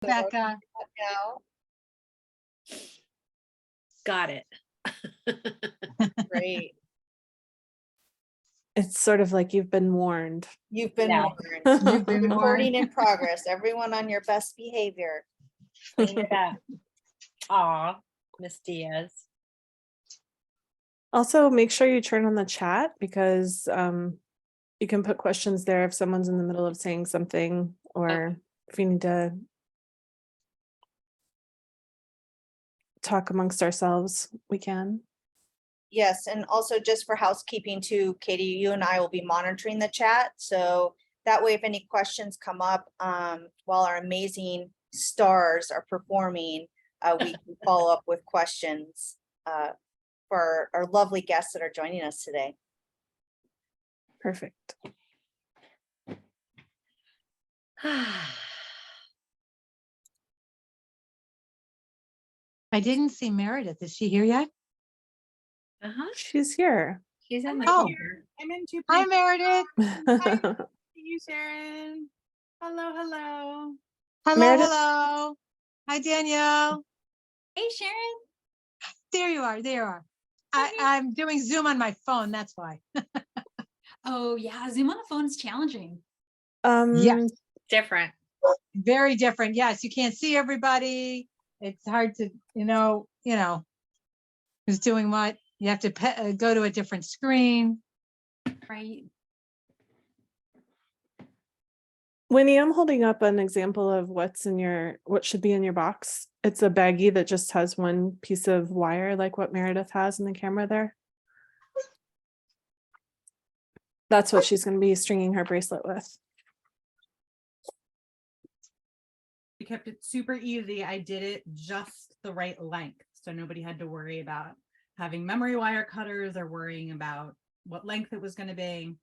Becca. Now, Got it. great. It's sort of like you've been warned. You've been Yeah. warned. You've been Recording warned. in progress. Everyone on your best behavior. Clean it up. Aw, Miss Diaz. Also, make sure you turn on the chat because you can put questions there if someone's in the middle of saying something or if you need to talk amongst ourselves, we can. Yes, and also just for housekeeping too, Katie, you and I will be monitoring the chat. So that way, if any questions come up while our amazing stars are performing, we can follow up with questions for our lovely guests that are joining us today. Perfect. I didn't see Meredith. Is she here yet? Uh-huh. She's here. She's in the Oh. corner. I'm in two Hi, places. Meredith. See you, Sharon. Hello, hello. Hello, Meredith- hello. Hi, Danielle. Hey, Sharon. There you are. There you are. I'm doing Zoom on my phone. That's why. Oh, yeah. Zoom on the phone is challenging. Yes. Different. Very different. Yes, you can't see everybody. It's hard to, who's doing what. You have to go to a different screen. Right. Winnie, I'm holding up an example of what should be in your box. It's a baggie that just has one piece of wire, like what Meredith has in the camera there. That's what she's going to be stringing her bracelet with. We kept it super easy. I did it just the right length. So nobody had to worry about having memory wire cutters or worrying about what length it was going to be.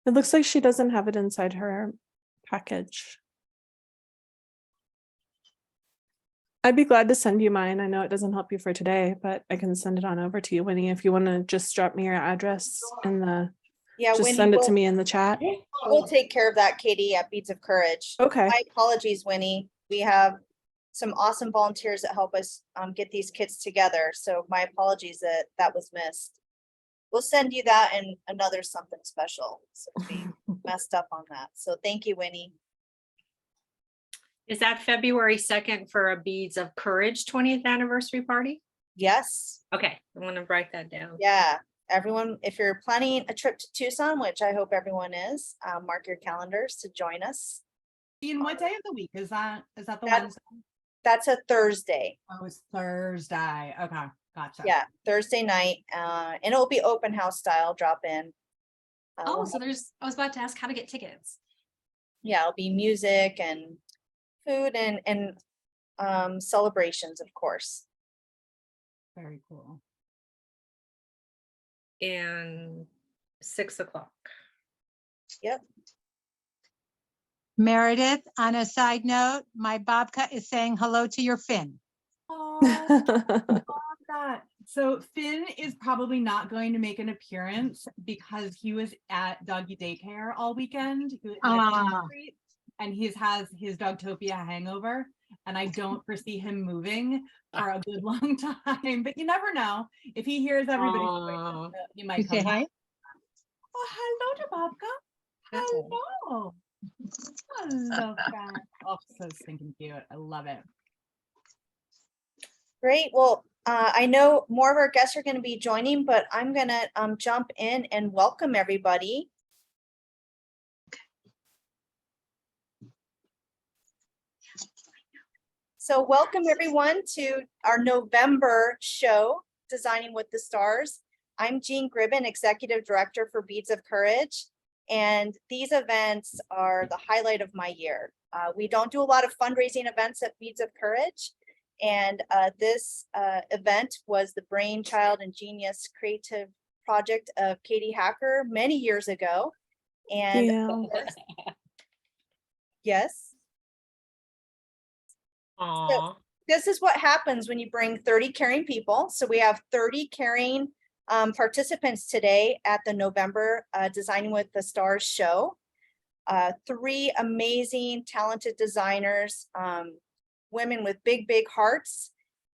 It looks like she doesn't have it inside her package. I'd be glad to send you mine. I know it doesn't help you for today, but I can send it on over to you, Winnie, if you want to just drop me your address in the, Yeah, just Winnie, send it to me in the chat. We'll take care of that, Katie, at Beads of Courage. Okay. My apologies, Winnie. We have some awesome volunteers that help us get these kits together. So my apologies that was missed. We'll send you that and another something special. So we messed up on that. So thank you, Winnie. Is that February 2nd for a Beads of Courage 20th anniversary party? Yes. Okay, I'm gonna write that down. Yeah. Everyone, if you're planning a trip to Tucson, which I hope everyone is, mark your calendars to join us. Ian, what day of the week is that? Is that the That- Wednesday? That's a Thursday. Oh, it's Thursday. Okay, gotcha. Yeah, Thursday night. And it'll be open house style, drop in. Oh, so I was about to ask how to get tickets. Yeah, it'll be music and food and celebrations, of course. Very cool. And 6 o'clock. Yep. Meredith, on a side note, my Bobcat is saying hello to your Finn. Oh, love that. So Finn is probably not going to make an appearance because he was at doggy daycare all weekend. He was at a Ah. retreat, and he has his Dogtopia hangover, and I don't foresee him moving for a good long time. But you never know. If he hears everybody's Aw. voice, he You might say come hi? back. Oh, hello to Bobka. Hello. Hello, Fran. Oh, so stinking cute. I love it. Great. Well, I know more of our guests are going to be joining, but I'm going to jump in and welcome everybody. So welcome everyone to our November show, Designing with the Stars. I'm Jean Gribben, Executive Director for Beads of Courage. And these events are the highlight of my year. We don't do a lot of fundraising events at Beads of Courage. And this event was the brainchild and genius creative project of Katie Hacker many years ago. And Yeah. yes, Aw. this is what happens when you bring 30 caring people. So we have 30 caring participants today at the November Designing with the Stars show. Three amazing, talented designers, women with big, big hearts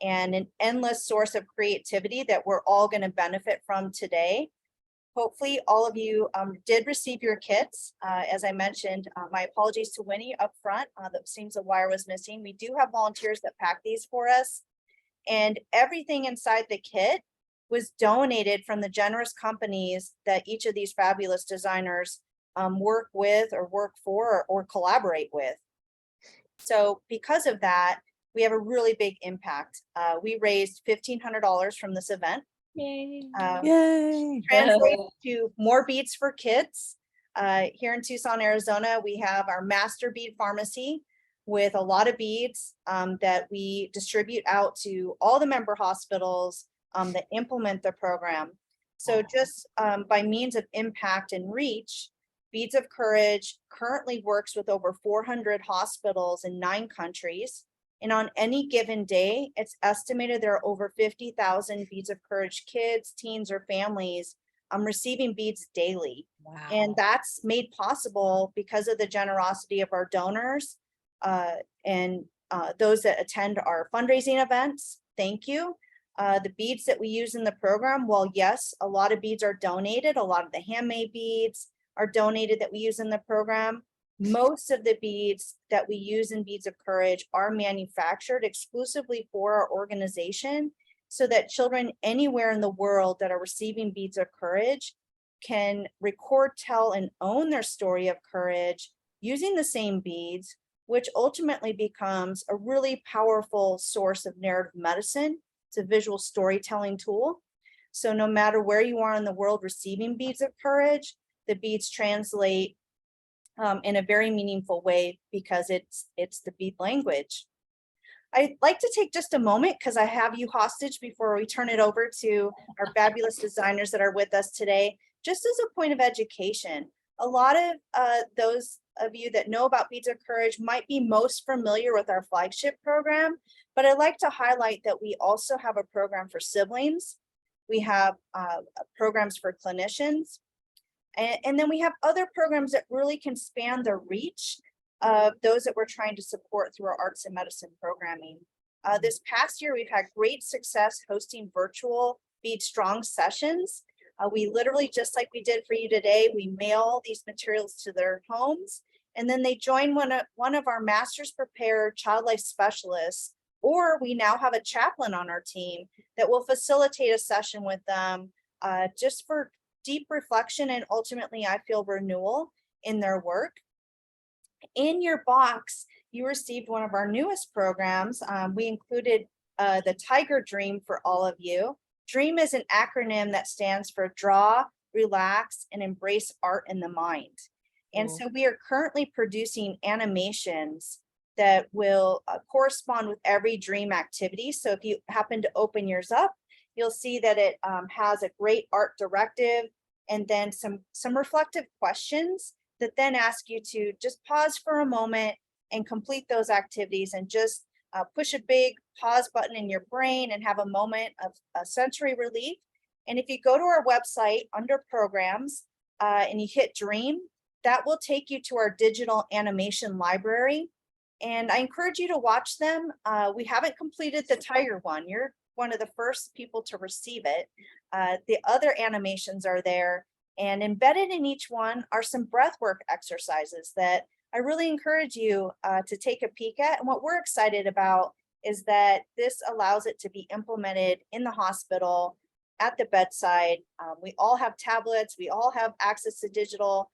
and an endless source of creativity that we're all going to benefit from today. Hopefully all of you did receive your kits. As I mentioned, my apologies to Winnie up front. That seems the wire was missing. We do have volunteers that pack these for us. And everything inside the kit was donated from the generous companies that each of these fabulous designers work with or work for or collaborate with. So because of that, we have a really big impact. We raised $1,500 from this event. Yay. Yay. Translates to more beads for kids. Here in Tucson, Arizona, we have our master bead pharmacy with a lot of beads that we distribute out to all the member hospitals that implement the program. So just by means of impact and reach, Beads of Courage currently works with over 400 hospitals in 9 countries. And on any given day, it's estimated there are over 50,000 Beads of Courage kids, teens, or families receiving beads daily. Wow. And that's made possible because of the generosity of our donors and those that attend our fundraising events. Thank you. The beads that we use in the program, well, yes, a lot of beads are donated. A lot of the handmade beads are donated that we use in the program. Most of the beads that we use in Beads of Courage are manufactured exclusively for our organization so that children anywhere in the world that are receiving Beads of Courage can record, tell, and own their story of courage using the same beads, which ultimately becomes a really powerful source of narrative medicine. It's a visual storytelling tool. So no matter where you are in the world receiving Beads of Courage, the beads translate in a very meaningful way because it's the bead language. I'd like to take just a moment because I have you hostage before we turn it over to our fabulous designers that are with us today. Just as a point of education, a lot of those of you that know about Beads of Courage might be most familiar with our flagship program, but I'd like to highlight that we also have a program for siblings. We have programs for clinicians. And then we have other programs that really can span the reach of those that we're trying to support through our arts and medicine programming. This past year, we've had great success hosting virtual Bead Strong sessions. We literally, just like we did for you today, we mail these materials to their homes, and then they join one of our Masters Prepared Child Life Specialists, or we now have a chaplain on our team that will facilitate a session with them just for deep reflection and ultimately, I feel, renewal in their work. In your box, you received one of our newest programs. We included the Tiger Dream for all of you. DREAM is an acronym that stands for Draw, Relax, and Embrace Art in the Mind. And so we are currently producing animations that will correspond with every dream activity. So if you happen to open yours up, you'll see that it has a great art directive and then some reflective questions that then ask you to just pause for a moment and complete those activities and just push a big pause button in your brain and have a moment of sensory relief. And if you go to our website under programs and you hit Dream, that will take you to our digital animation library. And I encourage you to watch them. We haven't completed the Tiger one. You're one of the first people to receive it. The other animations are there, and embedded in each one are some breathwork exercises that I really encourage you to take a peek at. And what we're excited about is that this allows it to be implemented in the hospital at the bedside. We all have tablets, we all have access to digital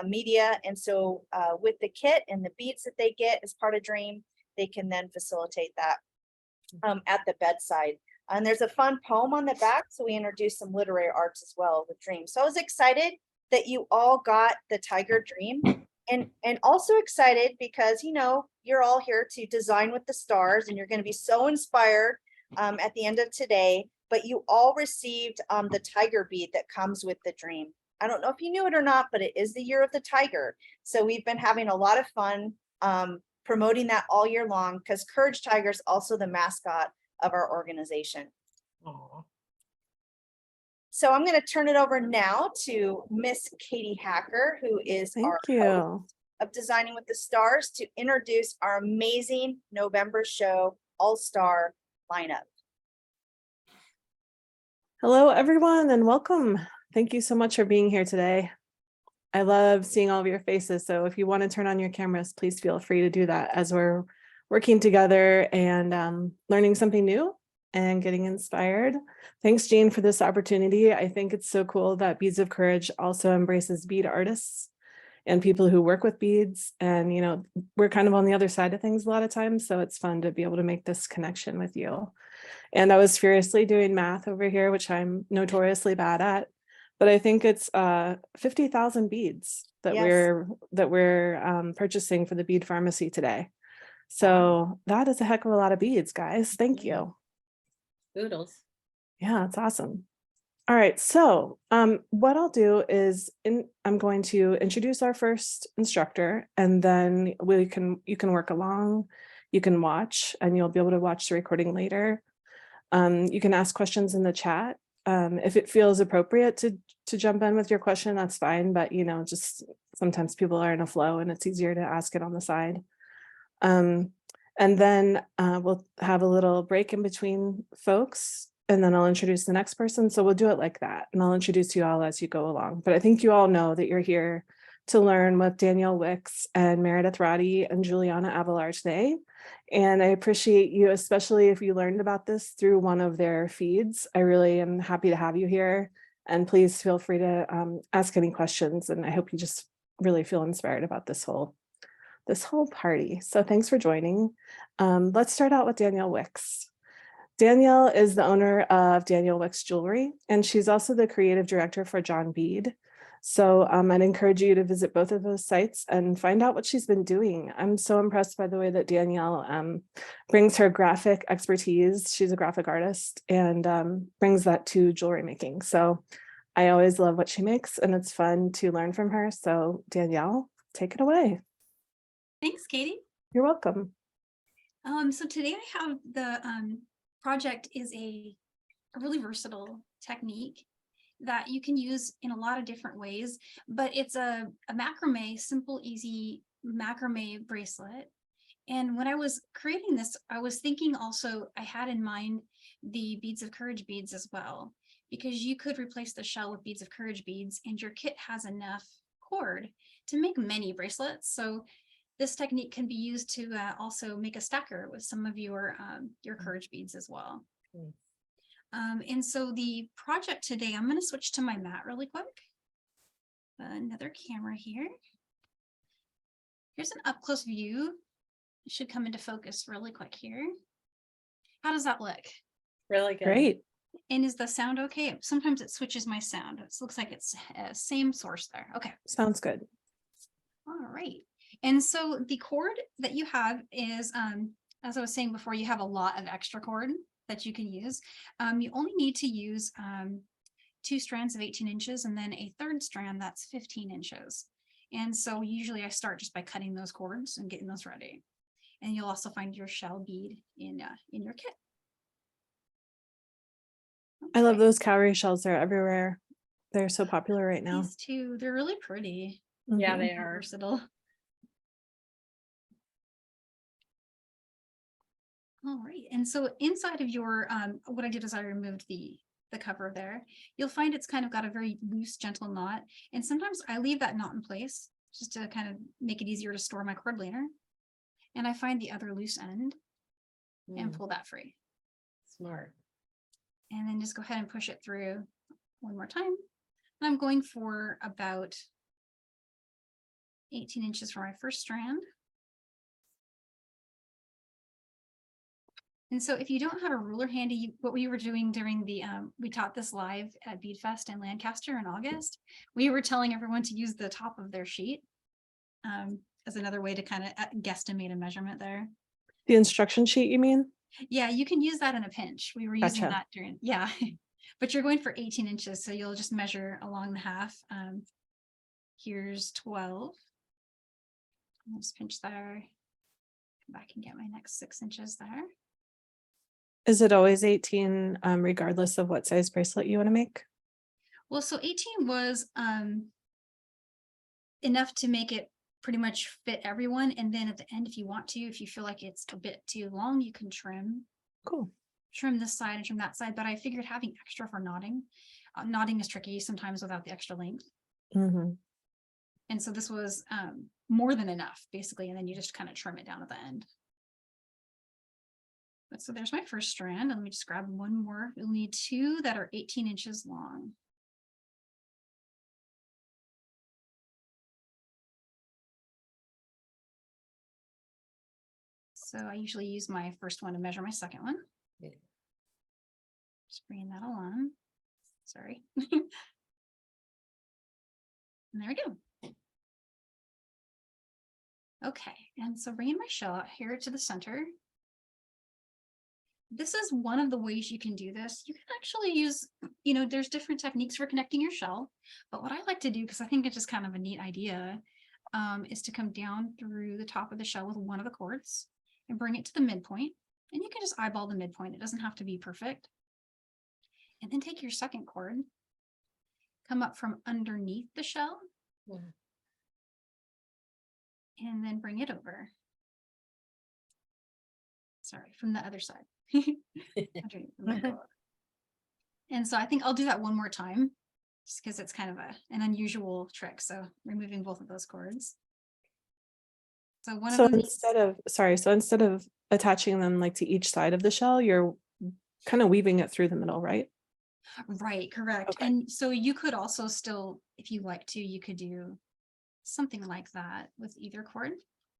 media. And so with the kit and the beads that they get as part of Dream, they can then facilitate that at the bedside. And there's a fun poem on the back. So we introduced some literary arts as well with Dream. So I was excited that you all got the Tiger Dream, and also excited because, you know, you're all here to design with the stars and you're going to be so inspired at the end of today, but you all received the tiger bead that comes with the Dream. I don't know if you knew it or not, but it is the year of the tiger. So we've been having a lot of fun promoting that all year long because Courage Tiger is also the mascot of our organization. Aww. So I'm going to turn it over now to Miss Katie Hacker, who is Thank our you. host. of Designing with the Stars to introduce our amazing November show all-star lineup. Hello, everyone, and welcome. Thank you so much for being here today. I love seeing all of your faces. So if you want to turn on your cameras, please feel free to do that as we're working together and learning something new and getting inspired. Thanks, Jean, for this opportunity. I think it's so cool that Beads of Courage also embraces bead artists and people who work with beads. And, you know, we're kind of on the other side of things a lot of times. So it's fun to be able to make this connection with you. And I was furiously doing math over here, which I'm notoriously bad at. But I think it's 50,000 beads that Yes. we're purchasing for the bead pharmacy today. So that is a heck of a lot of beads, guys. Thank you. Oodles. Yeah, it's awesome. All right, so what I'll do is I'm going to introduce our first instructor, and then you can work along, you can watch, and you'll be able to watch the recording later. You can ask questions in the chat. If it feels appropriate to jump in with your question, that's fine. But, you know, just sometimes people are in a flow and it's easier to ask it on the side. And then we'll have a little break in between folks, and then I'll introduce the next person. So we'll do it like that. And I'll introduce you all as you go along. But I think you all know that you're here to learn with Danielle Wicks and Meredith Roddy and Juliana Avalar today. And I appreciate you, especially if you learned about this through one of their feeds. I really am happy to have you here. And please feel free to ask any questions. And I hope you just really feel inspired about this whole party. So thanks for joining. Let's start out with Danielle Wicks. Danielle is the owner of Danielle Wicks Jewelry, and she's also the creative director for John Bead. So I'd encourage you to visit both of those sites and find out what she's been doing. I'm so impressed by the way that Danielle brings her graphic expertise. She's a graphic artist and brings that to jewelry making. So I always love what she makes, and it's fun to learn from her. So Danielle, take it away. Thanks, Katie. You're welcome. So today I have the project is a really versatile technique that you can use in a lot of different ways, but it's a macrame, simple, easy macrame bracelet. And when I was creating this, I was thinking also, I had in mind the Beads of Courage beads as well, because you could replace the shell with Beads of Courage beads and your kit has enough cord to make many bracelets. So this technique can be used to also make a stacker with some of your Courage beads as well. And so the project today, I'm going to switch to my mat really quick. Another camera here. Here's an up close view. It should come into focus really quick here. How does that look? Really good. Great. And is the sound okay? Sometimes it switches my sound. It looks like it's same source there. Okay. Sounds good. All right. And so the cord that you have is, as I was saying before, you have a lot of extra cord that you can use. You only need to use 2 strands of 18 inches and then a third strand that's 15 inches. And so usually I start just by cutting those cords and getting those ready. And you'll also find your shell bead in your kit. I love Okay. those cowrie shells. They're everywhere. They're so popular right now. These two, they're really pretty. Yeah, Mhm. they They're are. versatile. All right, and so inside of your, what I did is I removed the cover there. You'll find it's kind of got a very loose, gentle knot. And sometimes I leave that knot in place just to kind of make it easier to store my cord later. And I find the other loose end and pull that free. Smart. And then just go ahead and push it through one more time. And I'm going for about 18 inches for my first strand. And so if you don't have a ruler handy, what we were doing during the, we taught this live at Beadfest in Lancaster in August, we were telling everyone to use the top of their sheet as another way to kind of guesstimate a measurement there. The instruction sheet, you mean? Yeah, you can use that in a pinch. We were using Gotcha. that during, yeah, but you're going for 18 inches. So you'll just measure along the half. Here's 12. I'll just pinch there. Come back and get my next 6 inches there. Is it always 18 regardless of what size bracelet you want to make? Well, so 18 was enough to make it pretty much fit everyone. And then at the end, if you want to, if you feel like it's a bit too long, you can Cool. trim this side and trim that side. But I figured having extra for knotting, knotting is tricky sometimes without the extra length. Hmm. And so this was more than enough basically. And then you just kind of trim it down at the end. But so there's my first strand. Let me just grab one more. You'll need 2 that are 18 inches long. So I usually use my first one to measure my second one. Yeah. Just bringing that along. Sorry. And there we go. Okay, and so bringing my shell out here to the center. This is one of the ways you can do this. You can actually use, there's different techniques for connecting your shell. But what I like to do, because I think it's just kind of a neat idea, is to come down through the top of the shell with one of the cords and bring it to the midpoint. And you can just eyeball the midpoint. It doesn't have to be perfect. And then take your second cord, come up from underneath the shell, and then bring it over. Sorry, from the other side. Underneath the middle. And so I think I'll do that one more time, just because it's kind of an unusual trick. So removing both of those cords. So one So of them, instead of attaching them like to each side of the shell, you're kind of weaving it through the middle, right? right, correct. Okay. And so you could also still, if you like to, you could do something like that with either cord.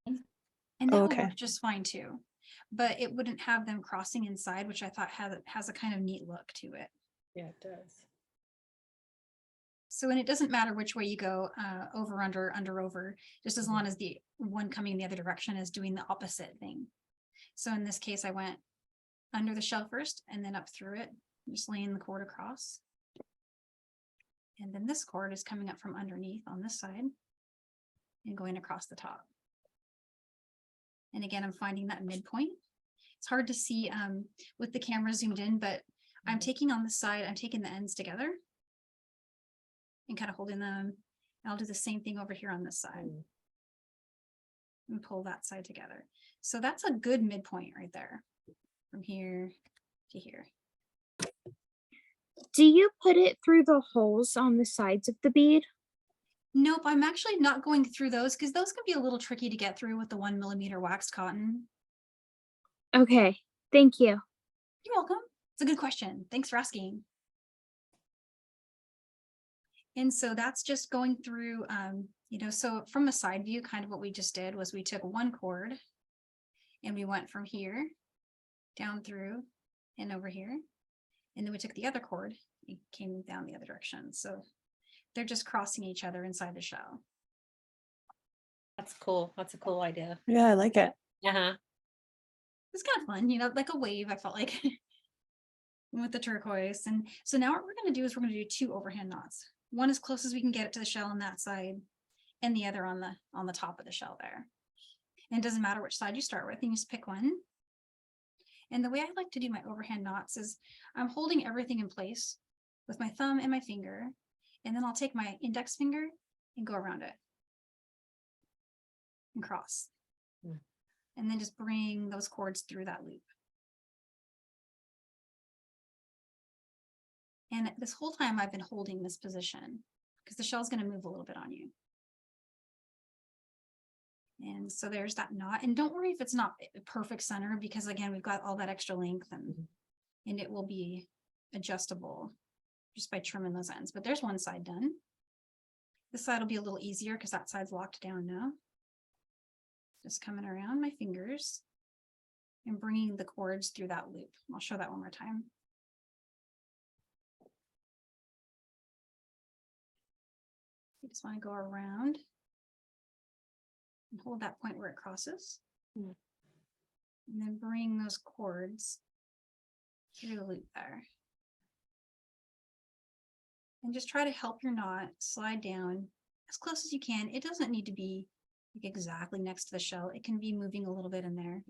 And that Oh, would okay. work just fine too. But it wouldn't have them crossing inside, which I thought has a kind of neat look to it. Yeah, it does. So, and it doesn't matter which way you go, over, under, over, just as Mhm. long as the one coming in the other direction is doing the opposite thing. So in this case, I went under the shell first and then up through it, just laying the cord across. And then this cord is coming up from underneath on this side and going across the top. And again, I'm finding that midpoint. It's hard to see with the camera zoomed in, but I'm taking on the side, I'm taking the ends together and kind of holding them. And I'll do the same thing over here on this side and pull that side together. So that's a good midpoint right there from here to here. Do you put it through the holes on the sides of the bead? Nope, I'm actually not going through those because those can be a little tricky to get through with the 1 millimeter waxed cotton. Okay, thank you. You're welcome. It's a good question. Thanks for asking. And so that's just going through, so from a side view, kind of what we just did was we took one cord and we went from here down through and over here. And then we took the other cord and came down the other direction. So they're just crossing each other inside the shell. That's cool. That's a cool idea. Yeah, I like it. Uh-huh. It's kind of fun, like a wave, I felt like, with the turquoise. And so now what we're going to do is we're going to do 2 overhand knots. One as close as we can get it to the shell on that side, and the other on the top of the shell there. And it doesn't matter which side you start with, you just pick one. And the way I like to do my overhand knots is I'm holding everything in place with my thumb and my finger, and then I'll take my index finger and go around it and cross. And then just bring those cords through that loop. And this whole time I've been holding this position because the shell's going to move a little bit on you. And so there's that knot. And don't worry if it's not a perfect center, because again, we've got all that extra length and it will be adjustable just by trimming those ends. But there's one side done. This side will be a little easier because that side's locked down now. Just coming around my fingers and bringing the cords through that loop. I'll show that one more time. You just want to go around and hold that point where it crosses. And then bring those cords through the loop there. And just try to help your knot slide down as close as you can. It doesn't need to be like exactly next to the shell. It can be moving a little bit in there,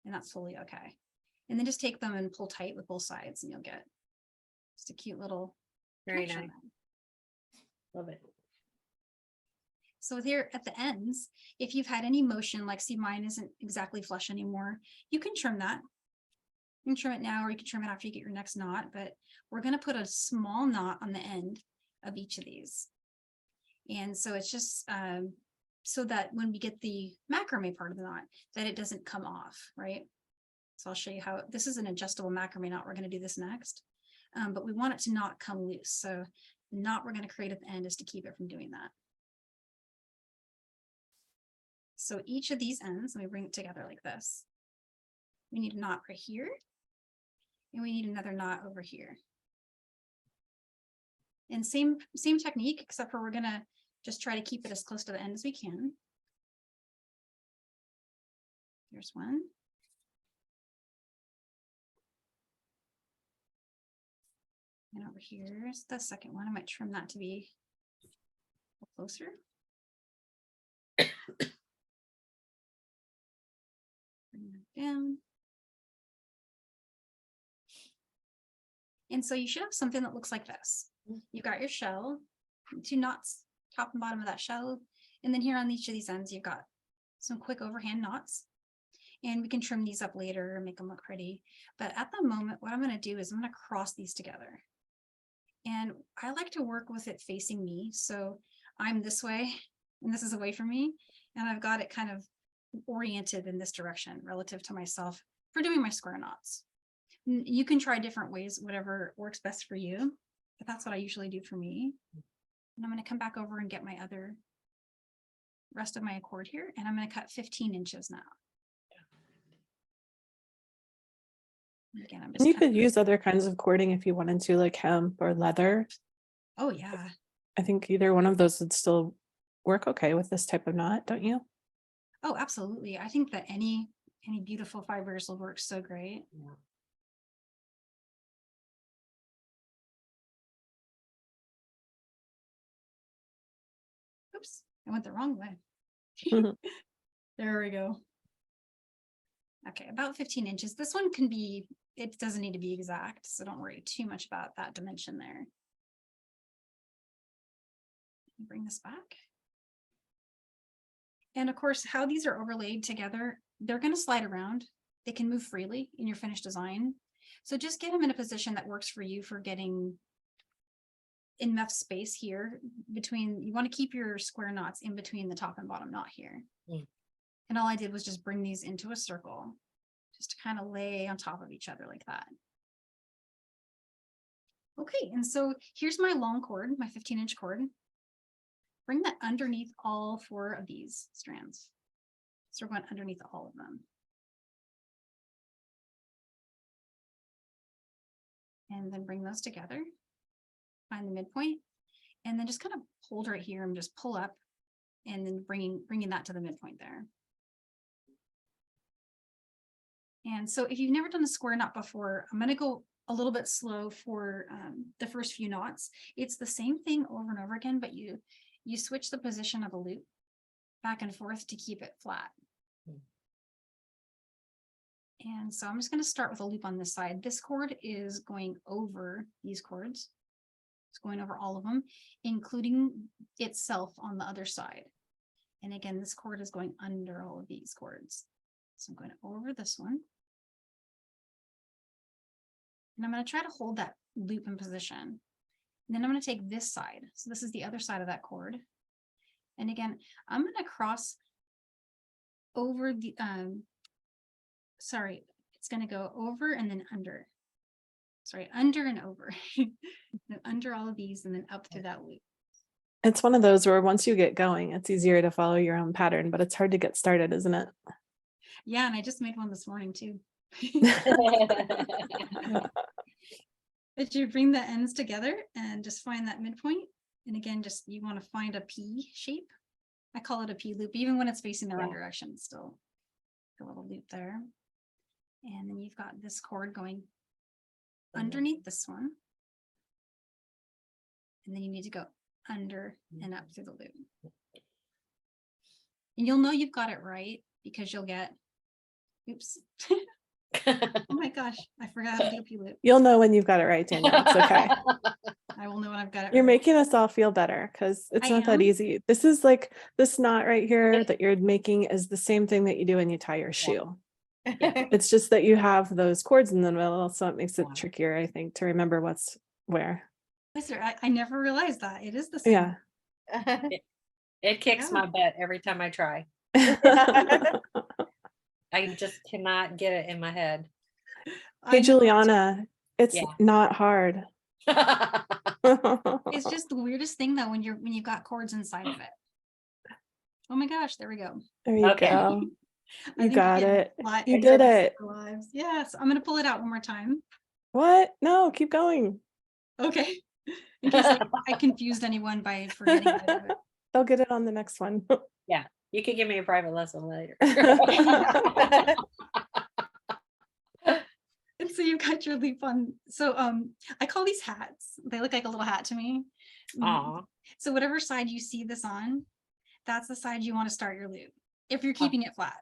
and that's totally okay. And then just take them and pull tight with both sides, and you'll get just a cute little Very connection nice. there. Love it. So here at the ends, if you've had any motion, like see mine isn't exactly flush anymore, you can trim that. You can trim it now, or you can trim it after you get your next knot, but we're gonna put a small knot on the end of each of these. And so it's just so that when we get the macrame part of the knot, that it doesn't come off, right? So I'll show you how, this is an adjustable macrame knot. We're gonna do this next, but we want it to not come loose. So the knot we're gonna create at the end is to keep it from doing that. So each of these ends, let me bring it together like this. We need a knot right here. And we need another knot over here. And same technique, except for we're gonna just try to keep it as close to the end as we can. Here's one. And over here's the second one. I might trim that to be closer. Bring that down. And so you should have something that looks like this. You've got your shell, 2 knots, top and bottom of that shell. And then here on each of these ends, you've got some quick overhand knots. And we can trim these up later and make them look pretty. But at the moment, what I'm going to do is I'm going to cross these together. And I like to work with it facing me. So I'm this way, and this is away from me. And I've got it kind of oriented in this direction relative to myself for doing my square knots. You can try different ways, whatever works best for you, but that's what I usually do for me. And I'm going to come back over and get my other rest of my cord here, and I'm going to cut 15 inches now. Again, I'm just And you cutting- could use other kinds of cording if you wanted to, like hemp or leather. Oh yeah. I think either one of those would still work okay with this type of knot, don't you? Oh, absolutely. I think that any beautiful fibers will work so great. Oops, I went the wrong way. Mhm. There we go. Okay, about 15 inches. This one can be, it doesn't need to be exact, so don't worry too much about that dimension there. Bring this back. And of course, how these are overlaid together, they're going to slide around. They can move freely in your finished design. So just get them in a position that works for you for getting enough space here between, you want to keep your square knots in between the top and bottom knot here. And all I did was just bring these into a circle, just to kind of lay on top of each other like that. Okay, and so here's my long cord, my 15-inch cord. Bring that underneath all 4 of these strands. So we're going underneath all of them. And then bring those together, find the midpoint, and then just kind of hold right here and just pull up, and then bringing that to the midpoint there. And so if you've never done a square knot before, I'm going to go a little bit slow for the first few knots. It's the same thing over and over again, but you switch the position of the loop back and forth to keep it flat. And so I'm just going to start with a loop on this side. This cord is going over these cords. It's going over all of them, including itself on the other side. And again, this cord is going under all of these cords. So I'm going over this one. And I'm going to try to hold that loop in position. And then I'm going to take this side. So this is the other side of that cord. And again, I'm going to cross over the, sorry, it's going to go over and then under. Sorry, under and over. Then under all of these and then up through that loop. It's one of those where once you get going, it's easier to follow your own pattern, but it's hard to get started, isn't it? Yeah, and I just made one this morning too. But you bring the ends together and just find that midpoint. And again, just you want to find a P shape. I call it a P loop, even when it's facing the wrong direction, it's still a little loop there. And then you've got this cord going underneath this one. And then you need to go under and up through the loop. And you'll know you've got it right because you'll get, oops. Oh my gosh, I forgot how to do a P loop. You'll know when you've got it right, Danielle. It's okay. I will know when I've got it. You're right. making us all feel better because it's I not that am? easy. This is like this knot right here that you're making is the same thing that you do when you tie your shoe. It's just that you have those cords in the middle, so it makes it Yeah. trickier, I think, to remember what's where. Is there- I never realized that. It is the same. Yeah. It kicks Yeah. my butt every time I try. I just cannot get it in my head. Hey, I know it's- Juliana, it's Yeah. not hard. It's just the weirdest thing though, when you've got cords inside of it. Oh my gosh, there we go. There you Okay. go. I You think got getting it. flat You is did the it. our lives. Yes, I'm gonna pull it out one more time. What? No, keep going. Okay. In case I confused anyone by forgetting how to do it. They'll get it on the next one. You could give me a private lesson later. And so you've got your loop on. So I call these hats. They look like a little hat to me. Aw. So whatever side you see this on, that's the side you want to start your loop. If you're keeping it flat.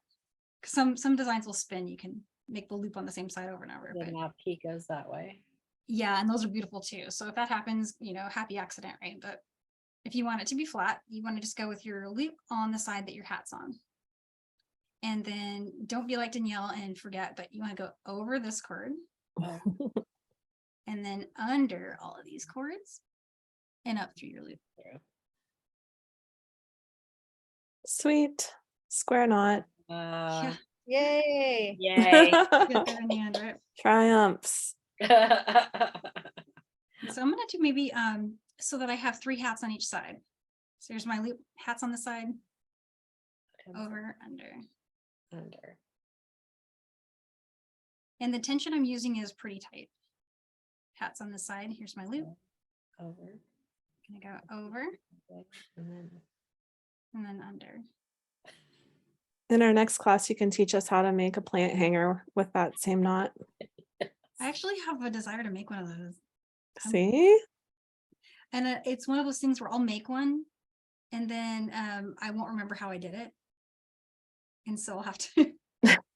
'Cause some designs will spin. You can make the loop on the same side over and over. The But map key goes that way. yeah, and those are beautiful too. So if that happens, happy accident, right? But if you want it to be flat, you want to just go with your loop on the side that your hat's on. And then don't be like Danielle and forget, but you want to go over this cord and then under all of these cords and up through your loop. Sweet. Square knot. Yay. Yay. Get there in the end, right? Triumphs. So I'm gonna do maybe so that I have 3 hats on each side. So here's my loop, hats on the side, over, under. Under. And the tension I'm using is pretty tight. Hats on the side, here's my loop, Over. gonna go over And then and then under. In our next class, you can teach us how to make a plant hanger with that same knot. I actually have a desire to make one of those. See? And it's one of those things where I'll make one and then I won't remember how I did it. And so I'll have to,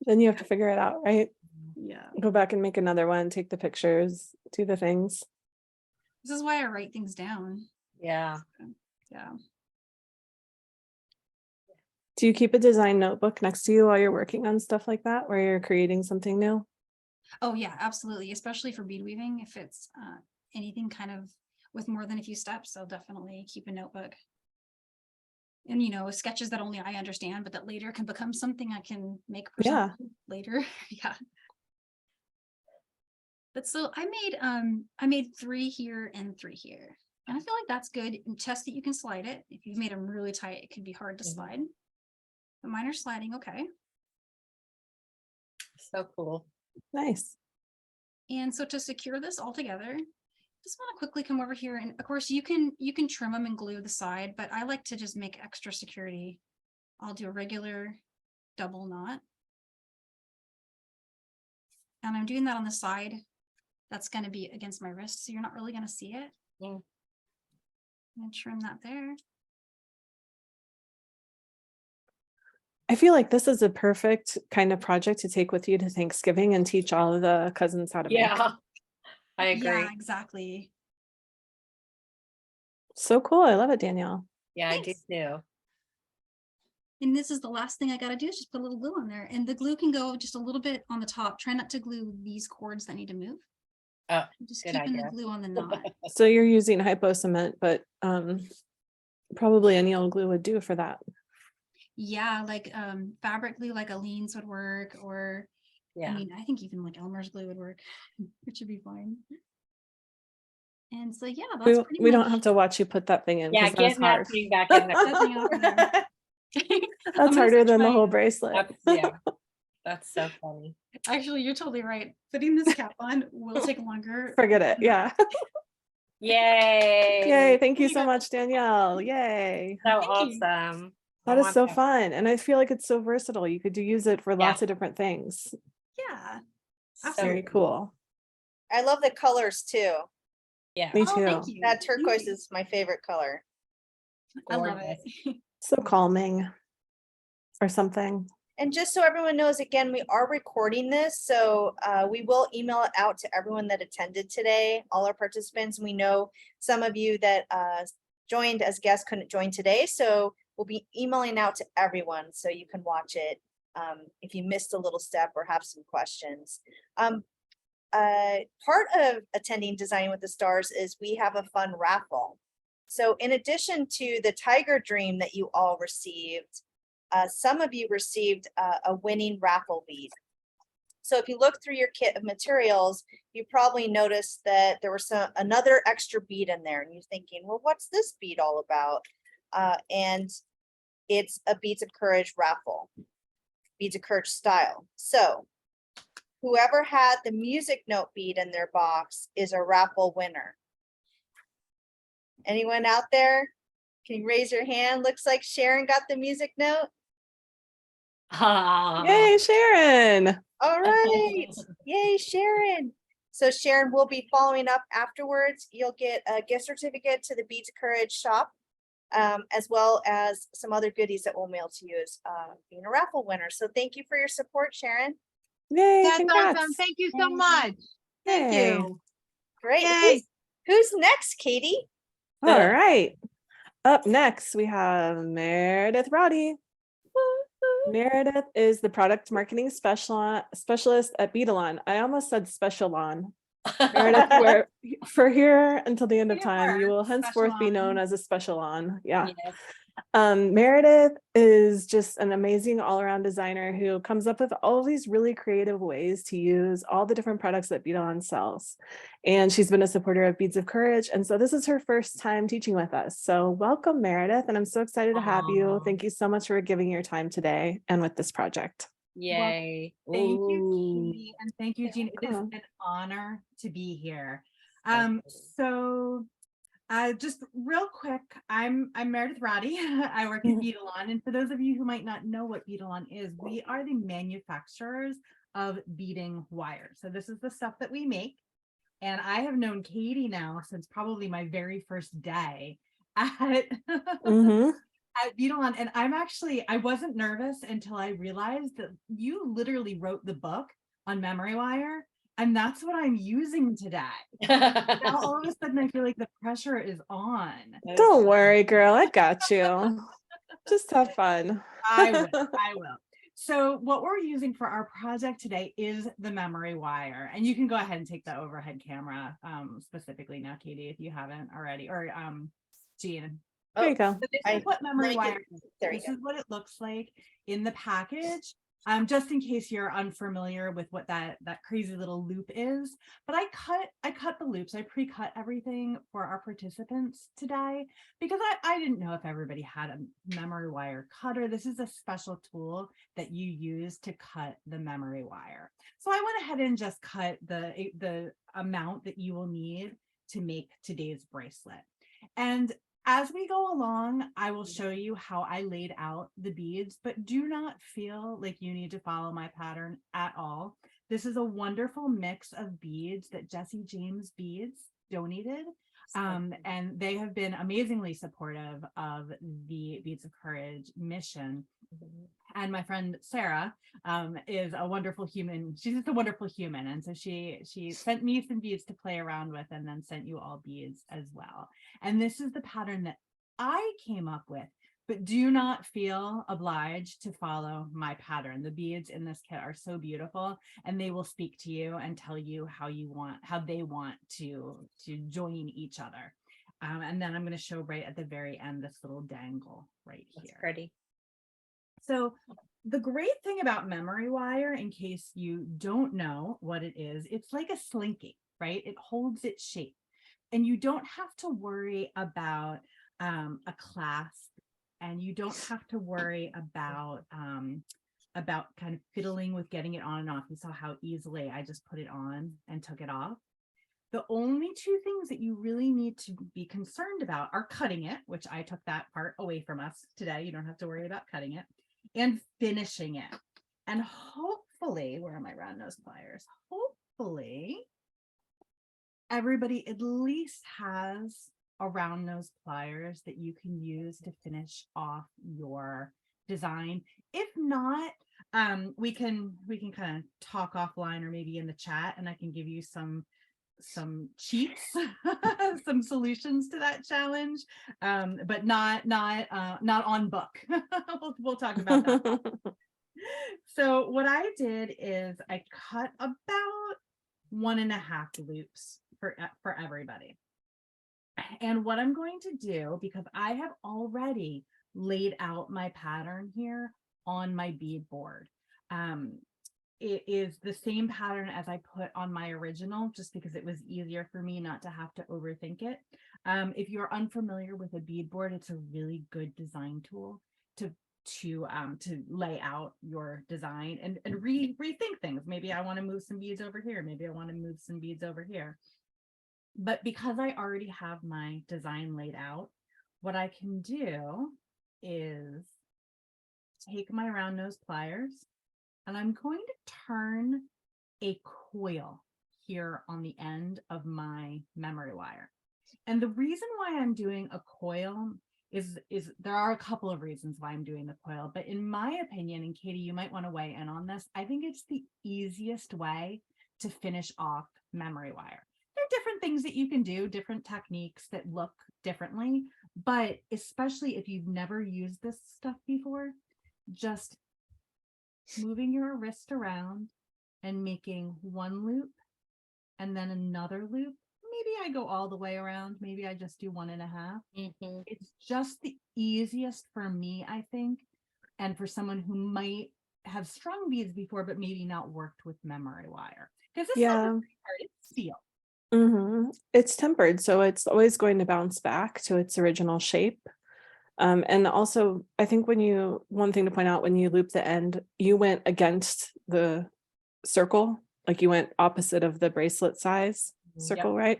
Then you have to figure it out, right? yeah. Go back and make another one, take the pictures, do the things. This is why I write things down. yeah. Yeah. Do you keep a design notebook next to you while you're working on stuff like that, where you're creating something new? Oh yeah, absolutely. Especially for bead weaving. If it's anything kind of with more than a few steps, I'll definitely keep a notebook. And sketches that only I understand, but that later can become something I can make for Yeah. someone later. Yeah. But so I made 3 here and 3 here. And I feel like that's good. And test that you can slide it. If you've made them really tight, it can be hard to Mhm. slide. But mine are sliding okay. So cool. Nice. And so to secure this all together, just want to quickly come over here, and of course you can trim them and glue the side, but I like to just make extra security. I'll do a regular double knot. And I'm doing that on the side that's going to be against my wrist, so you're not really going to see it. Mm. And trim that there. I feel like this is a perfect kind of project to take with you to Thanksgiving and teach all of the cousins how to make. Yeah. I agree. Yeah, exactly. So cool. I love it, Danielle. Yeah, I do Thanks. too. And this is the last thing I got to do is just put a little glue on there. And the glue can go just a little bit on the top. Try not to glue these cords that need to move. Oh, Just good keeping the idea. glue on the knot. So you're using hypo cement, but probably a needle glue would do for that. Yeah, like fabric glue, like Aleene's would work, or Yeah. I mean, I think even like Elmer's glue would work. It should be fine. And so yeah, that's pretty We don't much have to watch you put that thing in. Yeah, 'cause that's getting that hard. thing back in there. that thing out there. I'm That's gonna harder switch than the my- whole bracelet. Yeah. That's so funny. Actually, you're totally right. Putting this cap on will take longer. Forget it. Yeah. Yay. Yay. Thank you you so go. much, Danielle. Yay. So Thank you. awesome. I That is want so fun. And I feel like it's so versatile. You could use it for lots of different things. Yeah. So Very cool. I love the colors too. Yeah. Me Oh, too. thank you. That Thank turquoise you. is my favorite color. I love gorgeous. it. So calming or something. And just so everyone knows, again, we are recording this, so we will email it out to everyone that attended today, all our participants. We know some of you that joined as guests couldn't join today, so we'll be emailing out to everyone so you can watch it if you missed a little step or have some questions. Part of attending Designing with the Stars is we have a fun raffle. So in addition to the Tiger Dream that you all received, some of you received a winning raffle bead. So if you look through your kit of materials, you probably noticed that there was another extra bead in there, and you're thinking, well, what's this bead all about? And it's a Beads of Courage raffle, Beads of Courage style. So whoever had the music note bead in their box is a raffle winner. Anyone out there? Can you raise your hand? Looks like Sharon got the music note. Yay, Sharon. All right. Yay, Sharon. So Sharon will be following up afterwards. You'll get a gift certificate to the Beads of Courage shop, as well as some other goodies that we'll mail to you as being a raffle winner. So thank you for your support, Sharon. Yay, That's congrats. awesome. Thank you so much. Thank Yay. you. Great. Yay. Who's next, Katie? All right. Up next, we have Meredith Roddy. Meredith is the product marketing specialist at Beadalon. I almost said specialon. Meredith, for here until the end of time, you will henceforth be known as a specialon. Yeah. Meredith is just an amazing all-around designer who comes up with all these really creative ways to use all the different products that Beadalon sells. And she's been a supporter of Beads of Courage. And so this is her first time teaching with us. So welcome, Meredith. And I'm so excited to have you. Thank you so much for giving your time today and with this project. Yay. Thank you, Ooh. Katie, and thank you, Jean. It is welcome. an honor to be here. Just real quick, I'm Meredith Roddy. I work at Beadalon, and for those of you who might not know what Beadalon is, we are the manufacturers of beading wire. So this is the stuff that we make, and I have known Katie now since probably my very first day at at Beadalon, and I wasn't nervous until I realized that you literally wrote the book on memory wire, and that's what I'm using today. Now all of a sudden I feel like the pressure is on. Don't worry, girl. I got you. Just have fun. I will. So what we're using for our project today is the memory wire, and you can go ahead and take the overhead camera specifically now, Katie, if you haven't already, or Jean. There you go. So this is what memory wire is. There you This go. is what it looks like in the package. Just in case you're unfamiliar with what that crazy little loop is, but I cut the loops. I pre-cut everything for our participants today because I didn't know if everybody had a memory wire cutter. This is a special tool that you use to cut the memory wire. So I went ahead and just cut the amount that you will need to make today's bracelet. And as we go along, I will show you how I laid out the beads, but do not feel like you need to follow my pattern at all. This is a wonderful mix of beads that Jesse James Beads donated, and they have been amazingly supportive of the Beads of Courage mission. And my friend Sarah is a wonderful human. She's just a wonderful human. And so she sent me some beads to play around with, and then sent you all beads as well. And this is the pattern that I came up with, but do not feel obliged to follow my pattern. The beads in this kit are so beautiful, and they will speak to you and tell you how they want to join each other. And then I'm going to show right at the very end this little dangle right here. That's pretty. So the great thing about memory wire, in case you don't know what it is, it's like a slinky, right? It holds its shape, and you don't have to worry about a clasp, and you don't have to worry about kind of fiddling with getting it on and off. You saw how easily I just put it on and took it off. The only two things that you really need to be concerned about are cutting it, which I took that part away from us today. You don't have to worry about cutting it, and finishing it. And hopefully, where are my round nose pliers? Hopefully, everybody at least has a round nose pliers that you can use to finish off your design. If not, we can kind of talk offline or maybe in the chat, and I can give you some cheats, some solutions to that challenge, but not on book. We'll talk about that. So what I did is I cut about 1.5 loops for everybody. And what I'm going to do, because I have already laid out my pattern here on my bead board. It is the same pattern as I put on my original, just because it was easier for me not to have to overthink it. If you're unfamiliar with a bead board, it's a really good design tool to lay out your design and rethink things. Maybe I want to move some beads over here. Maybe I want to move some beads over here. But because I already have my design laid out, what I can do is take my round nose pliers, and I'm going to turn a coil here on the end of my memory wire. And the reason why I'm doing a coil is there are a couple of reasons why I'm doing the coil, but in my opinion, and Katie, you might want to weigh in on this, I think it's the easiest way to finish off memory wire. There are different things that you can do, different techniques that look differently, but especially if you've never used this stuff before, just moving your wrist around and making one loop and then another loop. Maybe I go all the way around. Maybe I just do 1.5. It's just the easiest for me, I think. And for someone who might have strung beads before, but maybe not worked with memory wire. Because this it's steel. It's tempered, so it's always going to bounce back to its original shape. And also, I think one thing to point out, when you loop the end, you went against the circle, like you went opposite of the bracelet size circle, right?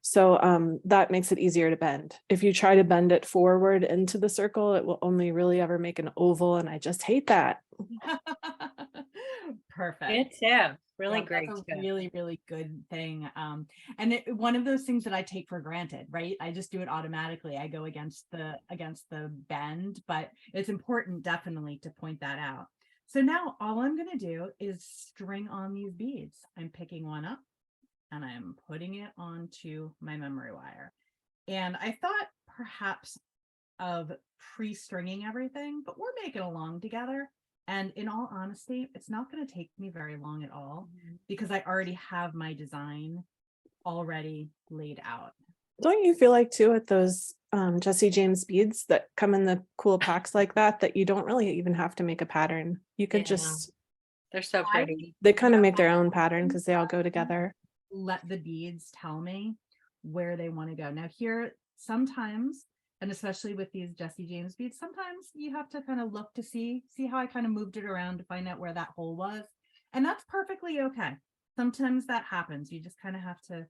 So that makes it easier to bend. If you try to bend it forward into the circle, it will only really ever make an oval, and I just hate that. Perfect. Good tip. Really Yeah, great that's a tip. really, really good thing. And one of those things that I take for granted, right? I just do it automatically. I go against the bend, but it's important definitely to point that out. So now all I'm going to do is string on these beads. I'm picking one up and I'm putting it onto my memory wire. And I thought perhaps of pre-stringing everything, but we're making along together. And in all honesty, it's not going to take me very long at all because I already have my design already laid out. Don't you feel like too, with those Jesse James beads that come in the cool packs like that you don't really even have to make a pattern? You could just, They're so pretty. they kind of make their own pattern because they all go together. Let the beads tell me where they want to go. Now here, sometimes, and especially with these Jesse James beads, sometimes you have to kind of look to see how I kind of moved it around to find out where that hole was. And that's perfectly okay. Sometimes that happens. You just kind of have to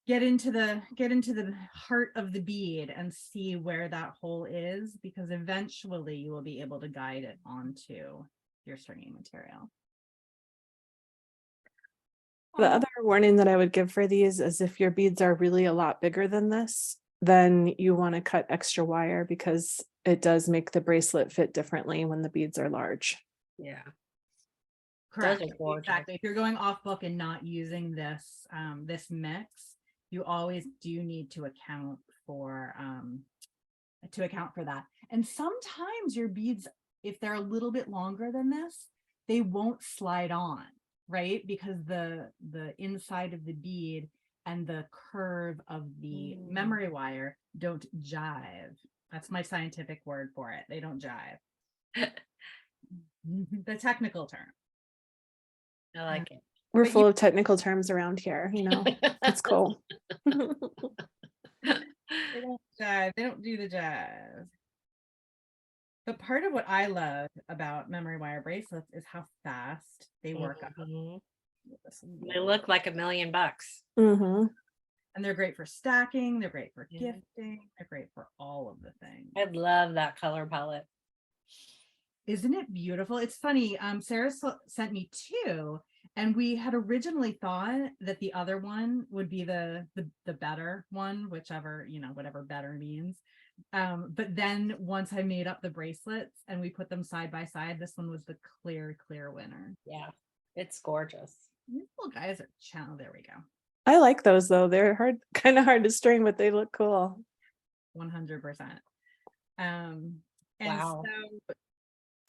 get into the heart of the bead and see where that hole is, because eventually you will be able to guide it onto your stringing material. The other warning that I would give for these is if your beads are really a lot bigger than this, then you want to cut extra wire because it does make the bracelet fit differently when the beads are large. Yeah. Correct. Those are gorgeous. Exactly. If you're going off book and not using this this mix, you always do need to account for that. And sometimes your beads, if they're a little bit longer than this, they won't slide on, right? Because the inside of the bead and the curve of the memory wire don't jive. That's my scientific word for it. They don't jive. The technical term. I like it. We're But full of technical terms around here, you know. It's cool. They don't jive. They don't do the jive. But part of what I love about memory wire bracelets is how fast they work up. They look like $1 million. Mm-hmm. And they're great for stacking. They're great for gifting. They're great for all of the things. I love that color palette. Isn't it beautiful? It's funny. Sarah sent me 2, and we had originally thought that the other one would be the better one, whichever, whatever better means. But then once I made up the bracelets and we put them side by side, this one was the clear winner. Yeah, it's gorgeous. These little guys are channel. There we go. I like those though. They're kind of hard to string, but they look cool. 100%. And Wow. so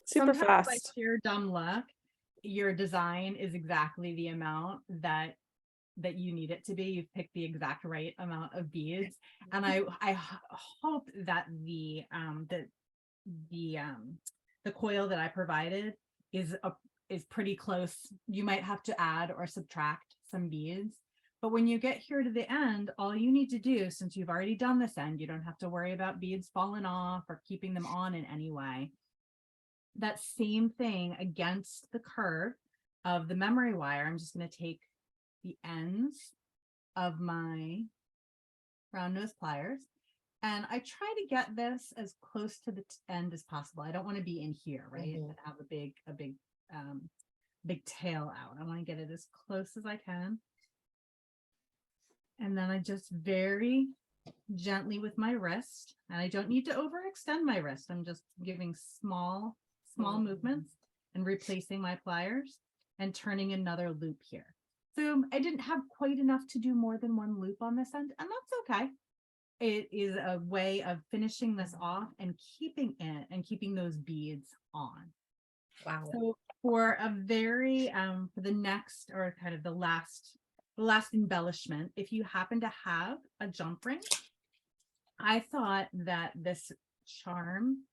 Super sometimes by fast. sheer dumb luck, your design is exactly the amount that you need it to be. You've picked the exact right amount of beads, and I hope that the coil that I provided is pretty close. You might have to add or subtract some beads, but when you get here to the end, all you need to do, since you've already done this end, you don't have to worry about beads falling off or keeping them on in any way. That same thing against the curve of the memory wire, I'm just going to take the ends of my round nose pliers, and I try to get this as close to the end as possible. I don't want to be in here, right? Mhm. And have a big tail out. I want to get it as close as I can. And then I just very gently with my wrist, and I don't need to overextend my wrist. I'm just giving small movements and replacing my pliers and turning another loop here. So I didn't have quite enough to do more than one loop on this end, and that's okay. It is a way of finishing this off and keeping it and keeping those beads on. Wow. So for a very for the next, or kind of the last embellishment, if you happen to have a jump ring, I thought that this charm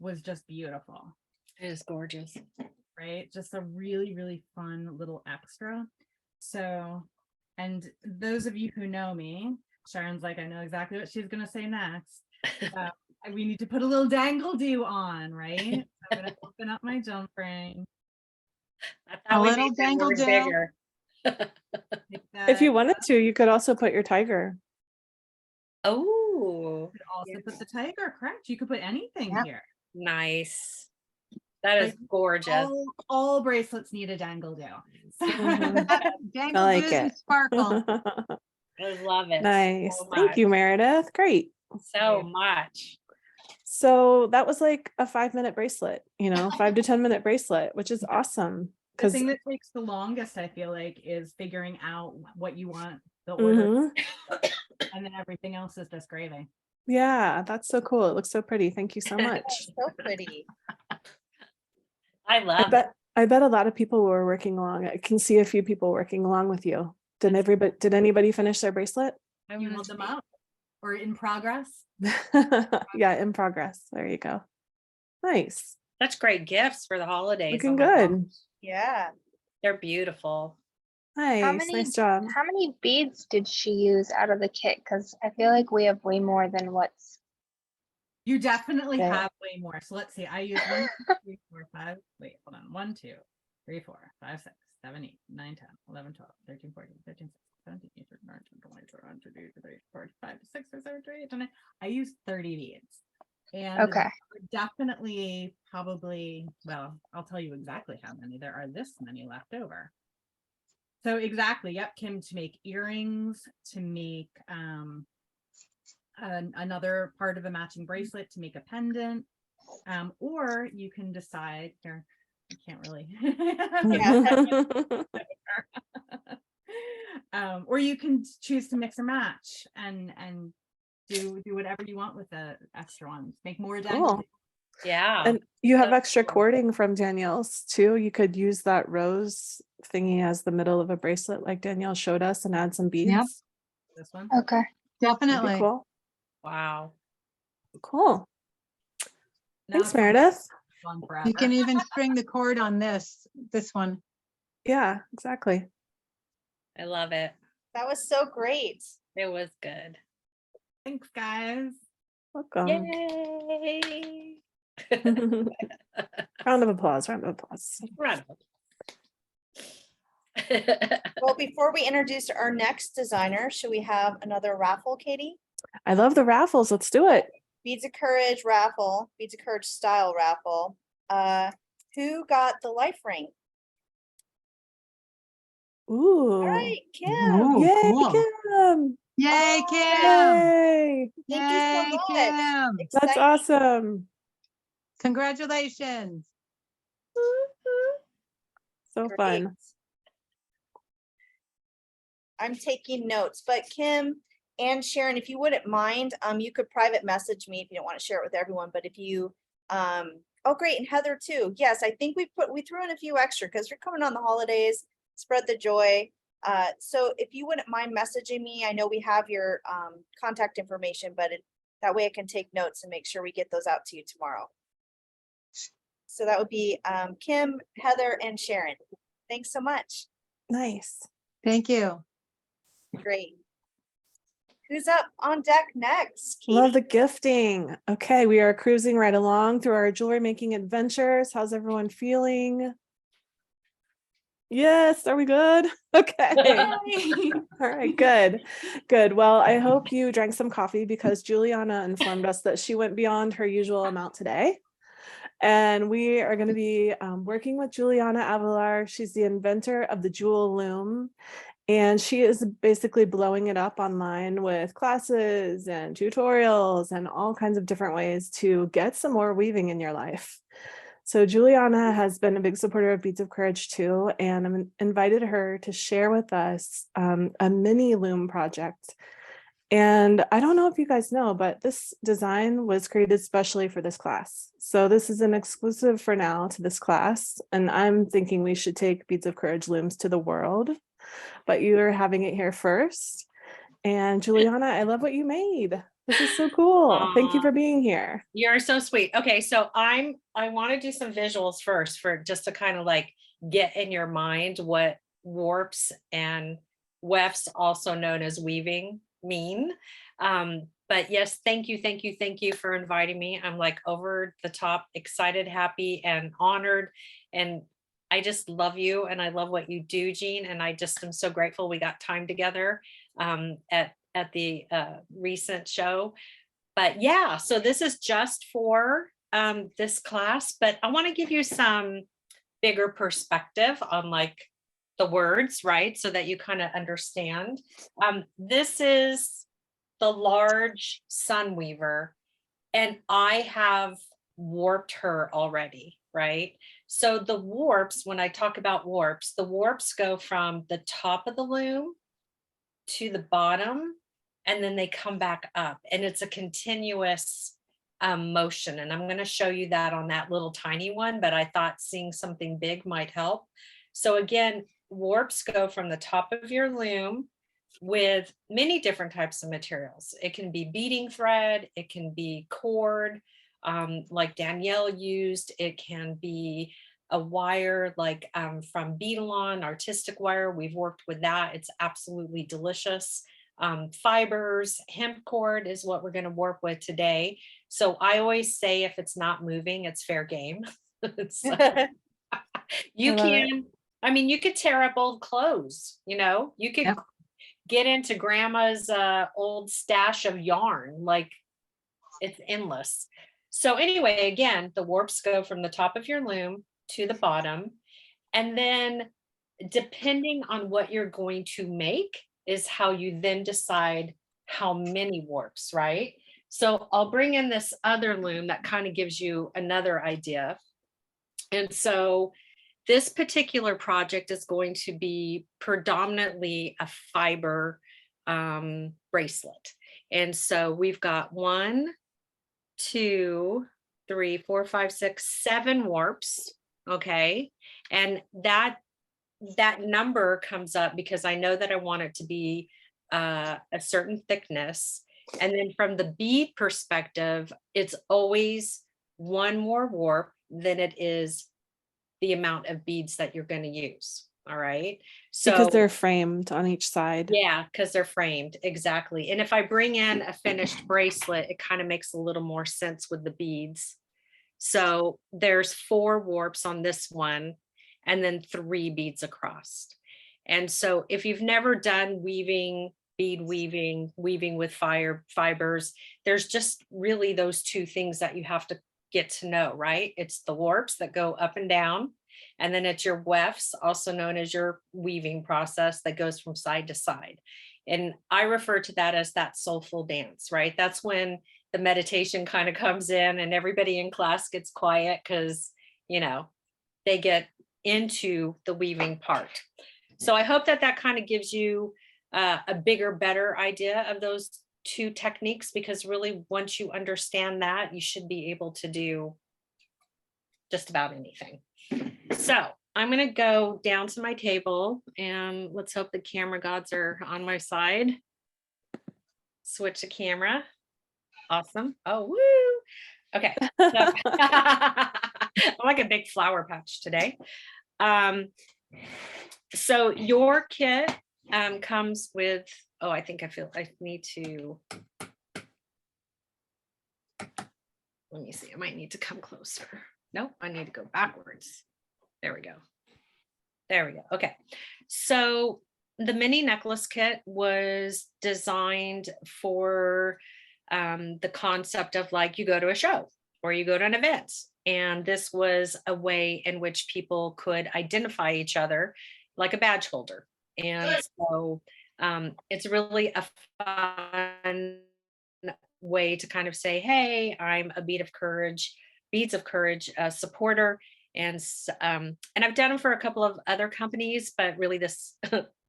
was just beautiful. It is gorgeous. Right? Just a really fun little extra. So, and those of you who know me, Sharon's like, I know exactly what she's gonna say next. We need to put a little dangle do on, right? I'm gonna open up my jump ring. I A thought we little made that word dangle-do. bigger. Take If you that. wanted to, you could also put your tiger. Oh, You could also put the tiger, correct? You could put anything Yep. here. nice. That is Like, gorgeous. All bracelets need a dangle do. Mhm. Dangle like doos and it. sparkle. I love it. Nice. so Thank you, much. Meredith. Great. So much. So that was like a 5-minute bracelet, 5 to 10-minute bracelet, which is awesome. The Because thing that takes the longest, I feel like, is figuring out what you want the order, and then everything else is just gravy. yeah, that's so cool. It looks so pretty. Thank you so much. So pretty. I I love it. bet a lot of people were working along. I can see a few people working along with you. Did anybody finish their bracelet? I You wanna hold them see. up or in progress. Yeah, in progress. There you go. Nice. Such great gifts for the holidays. Looking Oh my gosh. good. Yeah. They're beautiful. Nice. Nice job. How many beads did she use out of the kit? Because I feel like we have way more than what's. You definitely Yeah. have way more. So let's see. I use 1, 2, 3, 4, 5. Wait, hold on. 1, 2, 3, 4, 5, 6, 7, 8, 9, 10, 11, 12, 13, 14, 15, 16, 17, 18, 19, 20, 21, 22, 23, 24, 25, 26, 27, 28, 29. I use 30 beads. And Okay. definitely probably, well, I'll tell you exactly how many. There are this many left over. So exactly, yep, Kim, to make earrings, to make another part of a matching bracelet, to make a pendant, or you can decide here. I can't really. Or you can choose to mix and match and do whatever you want with the extra ones. Make more dangles. Cool. Yeah. And you have That's extra cool. cording from Danielle's too. You could use that rose thingy as the middle of a bracelet like Danielle showed us and add some beads. This one. Okay. That'd be Definitely. cool. Wow. Cool. Now Thanks, it's Meredith. on forever. You can even string the cord on this one. Yeah, exactly. I love it. That was so great. It was good. Thanks, guys. Welcome. Yay. Round of applause. Round of applause. Run. Well, before we introduce our next designer, should we have another raffle, Katie? I love the raffles. Let's do it. Beads of Courage raffle, Beads of Courage style raffle. Who got the life ring? Ooh. All right, Kim. Ooh, Yay, cool. Kim. Yay, Kim. Yay, Thank you so Yay, much. Kim. that's Exciting. awesome. Congratulations. So Great. fun. I'm taking notes, but Kim and Sharon, if you wouldn't mind, you could private message me if you don't want to share it with everyone, but if you, oh, great, and Heather too. Yes, I think we threw in a few extra because you're coming on the holidays, spread the joy. So if you wouldn't mind messaging me, I know we have your, contact information, but that way I can take notes and make sure we get those out to you tomorrow. So that would be, Kim, Heather, and Sharon. Thanks so much. Nice. Thank you. Great. Who's up on deck next? Love Katie? the gifting. Okay, we are cruising right along through our jewelry making adventures. How's everyone feeling? Yes, are we good? Okay. Yay. All right, good. Good. Well, I hope you drank some coffee because Juliana informed us that she went beyond her usual amount today. And we are going to be working with Juliana Avelar. She's the inventor of the Jewel Loom. And she is basically blowing it up online with classes and tutorials and all kinds of different ways to get some more weaving in your life. So Juliana has been a big supporter of Beads of Courage too, and I'm invited her to share with us a mini loom project. And I don't know if you guys know, but this design was created specially for this class. So this is an exclusive for now to this class. And I'm thinking we should take Beads of Courage looms to the world, but you're having it here first. And Juliana, I love what you made. This is so cool. Thank you Aw. for being here. You're so sweet. Okay, so I want to do some visuals first for just to kind of like get in your mind what warps and wefts, also known as weaving, mean. But yes, thank you for inviting me. I'm like over the top excited, happy, and honored. And I just love you and I love what you do, Jean. And I just am so grateful we got time together at the recent show. But yeah, so this is just for this class, but I want to give you some bigger perspective on like the words, right? So that you kind of understand. This is the large sun weaver, and I have warped her already, right? So the warps, when I talk about warps, the warps go from the top of the loom to the bottom, and then they come back up, and it's a continuous motion. And I'm going to show you that on that little tiny one, but I thought seeing something big might help. So again, warps go from the top of your loom with many different types of materials. It can be beading thread, it can be cord, like Danielle used, it can be a wire like from Beadalon, artistic wire. We've worked with that. It's absolutely delicious. Fibers, hemp cord is what we're going to work with today. So I always say if it's not moving, it's fair game. So you I love it. can, I mean, you could tear up old clothes, you know, you could Yep. get into grandma's old stash of yarn, like it's endless. So anyway, again, the warps go from the top of your loom to the bottom. And then depending on what you're going to make is how you then decide how many warps, right? So I'll bring in this other loom that kind of gives you another idea. And so this particular project is going to be predominantly a fiber bracelet. And so we've got 1, 2, 3, 4, 5, 6, 7 warps. Okay. And that number comes up because I know that I want it to be a certain thickness. And then from the bead perspective, it's always one more warp than it is the amount of beads that you're going to use. All right. So Because they're framed on each side. yeah, because they're framed. Exactly. And if I bring in a finished bracelet, it kind of makes a little more sense with the beads. So there's 4 warps on this one, and then 3 beads across. And so if you've never done weaving, bead weaving, weaving with fibers, there's just really those 2 things that you have to get to know, right? It's the warps that go up and down, And then it's your wefts, also known as your weaving process that goes from side to side. And I refer to that as that soulful dance, right? That's when the meditation kind of comes in and everybody in class gets quiet because, you know, they get into the weaving part. So I hope that that kind of gives you a bigger, better idea of those two techniques, because really once you understand that, you should be able to do just about anything. So I'm going to go down to my table and let's hope the camera gods are on my side. Switch the camera. Awesome. Oh, woo. Okay. So, I'm like a big flower patch today. So your kit comes with, oh, I think I need to, let me see, I might need to come closer. Nope, I need to go backwards. There we go. There we go. Okay. So the mini necklace kit was designed for the concept of like you go to a show or you go to an event. And this was a way in which people could identify each other like a badge holder. And so it's really a fun way to kind of say, hey, I'm a Beads of Courage supporter. And I've done them for a couple of other companies, but really this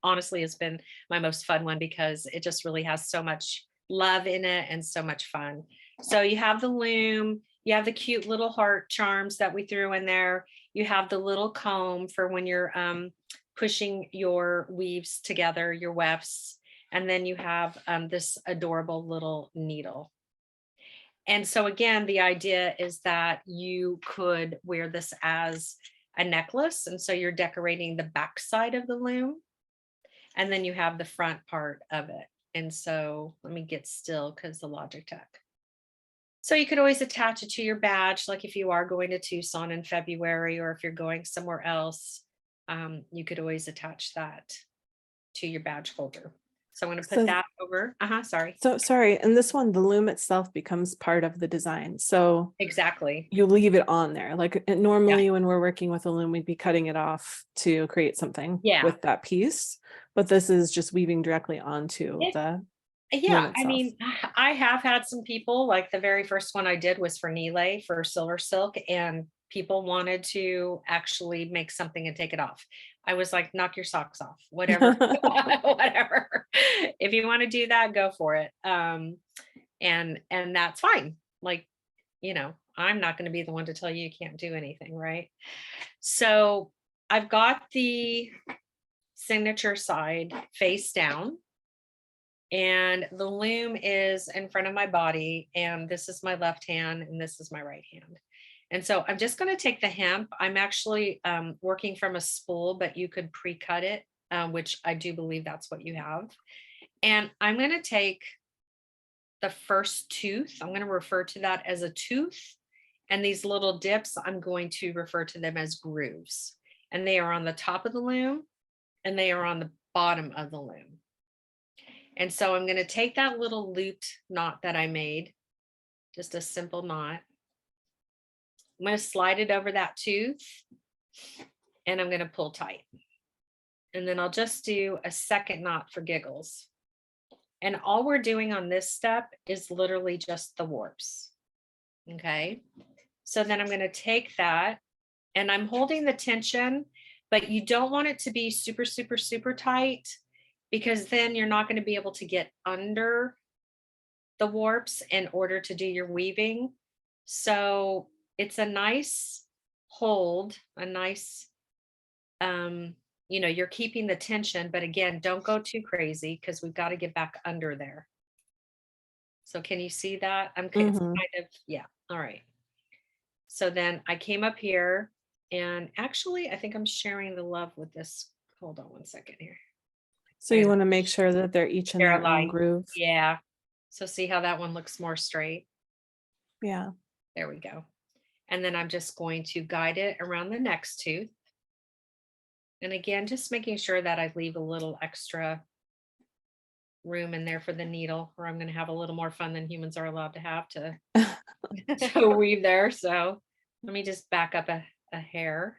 honestly has been my most fun one because it just really has so much love in it and so much fun. So you have the loom, you have the cute little heart charms that we threw in there. You have the little comb for when you're pushing your weaves together, your wefts. And then you have this adorable little needle. And so again, the idea is that you could wear this as a necklace. And so you're decorating the back side of the loom. And then you have the front part of it. And so let me get still because the Logitech. So you could always attach it to your badge, like if you are going to Tucson in February, or if you're going somewhere else, you could always attach that to your badge holder. So I'm going to put So- that over. Sorry. So sorry, and this one, the loom itself becomes part of the design. So Exactly. you leave it on there. Like normally when we're working with a loom, we'd be cutting it off to create something Yeah. with that piece. But this is just weaving directly onto It- the Yeah, I itself. mean, I have had some people, like the very first one I did was for Nile for Silver Silk, and people wanted to actually make something and take it off. I was like, knock your socks off, whatever, whatever. If you want to do that, go for it. And that's fine. Like, you know, I'm not going to be the one to tell you can't do anything, right? So I've got the signature side face down. And the loom is in front of my body, and this is my left hand and this is my right hand. And so I'm just going to take the hemp. I'm actually working from a spool, but you could pre-cut it, which I do believe that's what you have. And I'm going to take the first tooth. I'm going to refer to that as a tooth. And these little dips, I'm going to refer to them as grooves. And they are on the top of the loom and they are on the bottom of the loom. And so I'm going to take that little looped knot that I made, just a simple knot. I'm going to slide it over that tooth and I'm going to pull tight. And then I'll just do a second knot for giggles. And all we're doing on this step is literally just the warps. Okay. So then I'm going to take that and I'm holding the tension, but you don't want it to be super, super, super tight, because then you're not going to be able to get under the warps in order to do your weaving. So it's a nice hold, a nice, you know, you're keeping the tension, but again, don't go too crazy because we've got to get back under there. So can you see that? I'm kind Mhm. of, yeah. All right. So then I came up here and actually, I think I'm sharing the love with this. Hold on one second here. So you want to make sure that they're each in They're their own aligned. groove. Yeah. So see how that one looks more straight. Yeah. There we go. And then I'm just going to guide it around the next tooth. And again, just making sure that I leave a little extra room in there for the needle, or I'm going to have a little more fun than humans are allowed to have to, to weave there. So let me just back up a hair.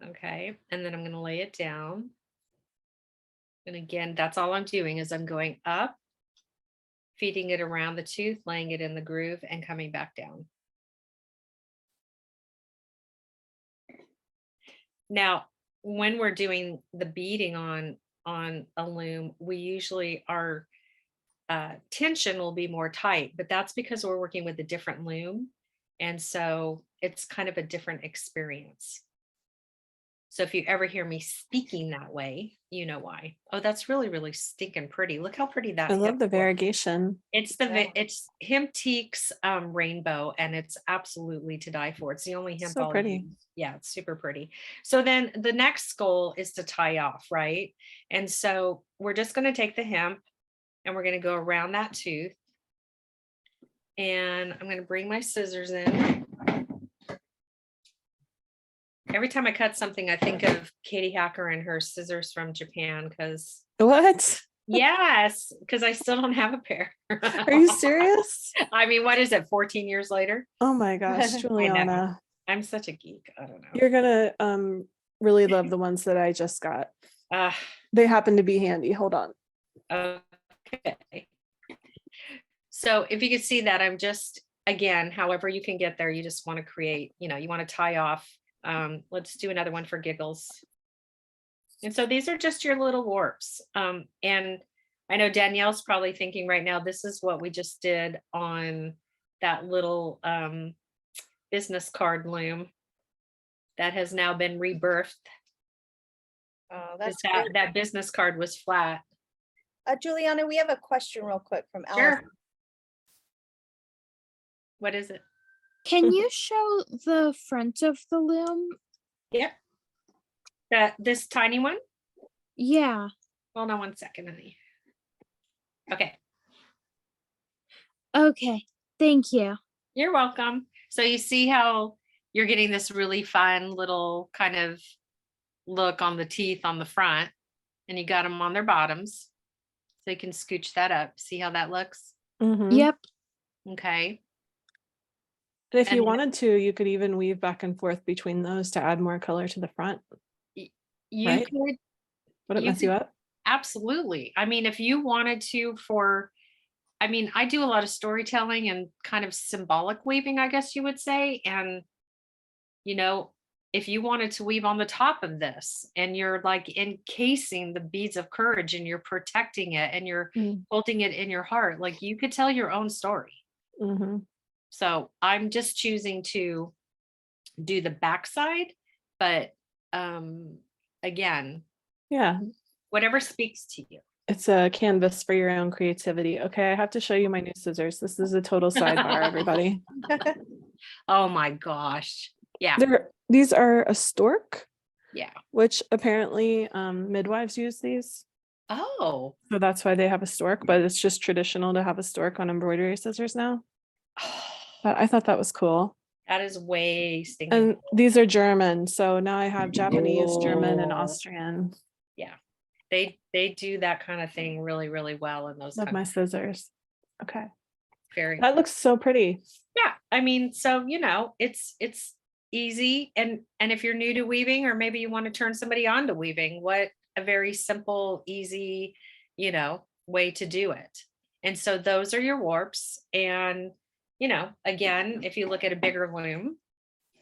Okay, and then I'm gonna lay it down. And again, that's all I'm doing is I'm going up, feeding it around the tooth, laying it in the groove and coming back down. Now, when we're doing the beading on a loom, we usually our tension will be more tight, but that's because we're working with a different loom. And so it's kind of a different experience. So if you ever hear me speaking that way, you know why. Oh, that's really, really stinking pretty. Look how pretty that I love hip the looks. variegation. It's Yeah. it's Hemteek's rainbow, and it's absolutely to die for. It's the only hemp So I'll pretty. use. Yeah, it's super pretty. So then the next goal is to tie off, right? And so we're just going to take the hemp and we're going to go around that tooth. And I'm going to bring my scissors in. Every time I cut something, I think of Katie Hacker and her scissors from Japan because What? yes, because I still don't have a pair. Are you serious? I mean, what is it, 14 years later? Oh my gosh, Juliana. I'm such a geek. I don't know. You're gonna really love the ones that I just got. Uh, They happen to be handy. Hold on. okay. So if you can see that, I'm just, again, however you can get there, you just want to create, you want to tie off. Let's do another one for giggles. And so these are just your little warps. And I know Danielle's probably thinking right now, this is what we just did on that little business card loom that has now been rebirthed. Oh, 'Cause that's that, great. that business card was flat. Juliana, we have a question real quick from Alice. Sure. What is it? Can you show the front of the loom? Yep. This tiny one? Yeah. Hold on one second, honey. Okay, Okay. Thank you. you're welcome. So you see how you're getting this really fun little kind of look on the teeth on the front, and you got them on their bottoms. So you can scooch that up. See how that looks? Mhm. Yep. Okay. And if you And- wanted to, you could even weave back and forth between those to add more color to the front. You Right? could Would it You mess you could- up? absolutely. I mean, if you wanted to I mean, I do a lot of storytelling and kind of symbolic weaving, I guess you would say. And, if you wanted to weave on the top of this and you're like encasing the beads of courage and you're protecting it and you're Mm. holding it in your heart, like you could tell your own story. Mm-hmm. So I'm just choosing to do the backside, but again, Yeah, whatever speaks to you. it's a canvas for your own creativity. Okay, I have to show you my new scissors. This is a total sidebar, everybody. Oh my gosh. Yeah. These are a stork, Yeah. which apparently midwives use these. Oh. So that's why they have a stork, but it's just traditional to have a stork on embroidery scissors now. But I thought that was cool. That is way stinking. And cool. these are German. So now I have Japanese, German, and Oh. Austrian. Yeah. They do that kind of thing really, really well in those Love my countries. scissors. Okay. Very That looks so pretty. yeah. I mean, so it's easy. And if you're new to weaving, or maybe you want to turn somebody on to weaving, what a very simple, easy, way to do it. And so those are your warps. And again, if you look at a bigger loom,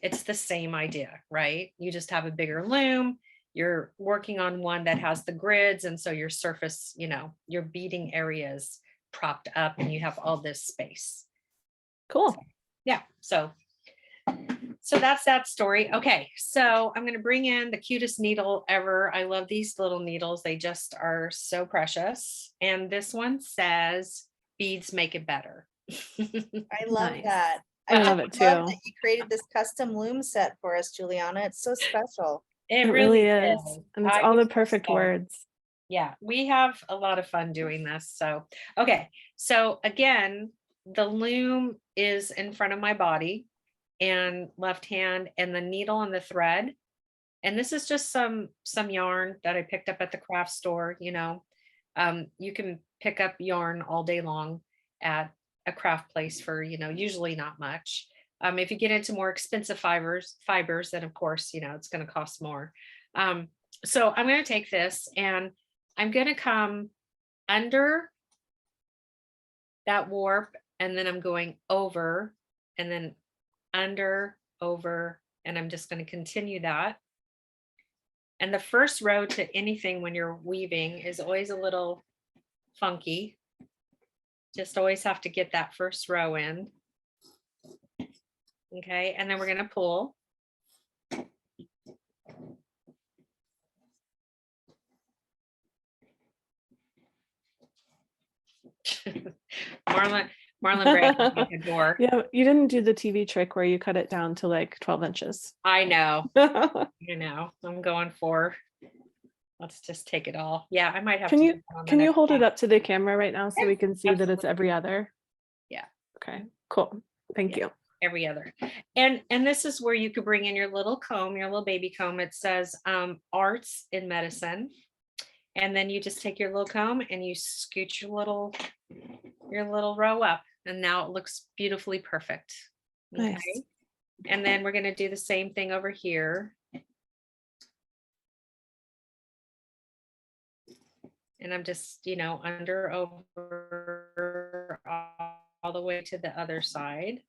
it's the same idea, right? You just have a bigger loom. You're working on one that has the grids. And so your surface, your beading areas propped up and you have all this space. Cool. Yeah. So that's that story. Okay. So I'm going to bring in the cutest needle ever. I love these little needles. They just are so precious. And this one says, beads make it better. I love Nice. that. I love just it love too. that you created this custom loom set for us, Juliana. It's so special. It It really really is. And it's I all the think perfect so. words. Yeah, we have a lot of fun doing this. So, okay. So again, the loom is in front of my body and left hand, and the needle and the thread. And this is just some yarn that I picked up at the craft store. You can pick up yarn all day long at a craft place for, usually not much. If you get into more expensive fibers, then of course, it's going to cost more. So I'm going to take this and I'm going to come under that warp, and then I'm going over and then under, over, and I'm just going to continue that. And the first row to anything when you're weaving is always a little funky. Just always have to get that first row in. Okay, and then we're going to pull. Marlon Brand like a dork. Yeah, you didn't do the TV trick where you cut it down to like 12 inches. I know. I'm going for, let's just take it all. Yeah, I might have Can to. you do that on the can you next hold it one. up to the camera right now so we can see that it's absolutely. every other? Yeah. Okay, cool. Thank you. Every other. And this is where you could bring in your little comb, your little baby comb. It says arts in medicine. And then you just take your little comb and you scoot your little row up, and now it looks beautifully perfect. Okay. Nice. And then we're going to do the same thing over here. And I'm just, under, over, all the way to the other side.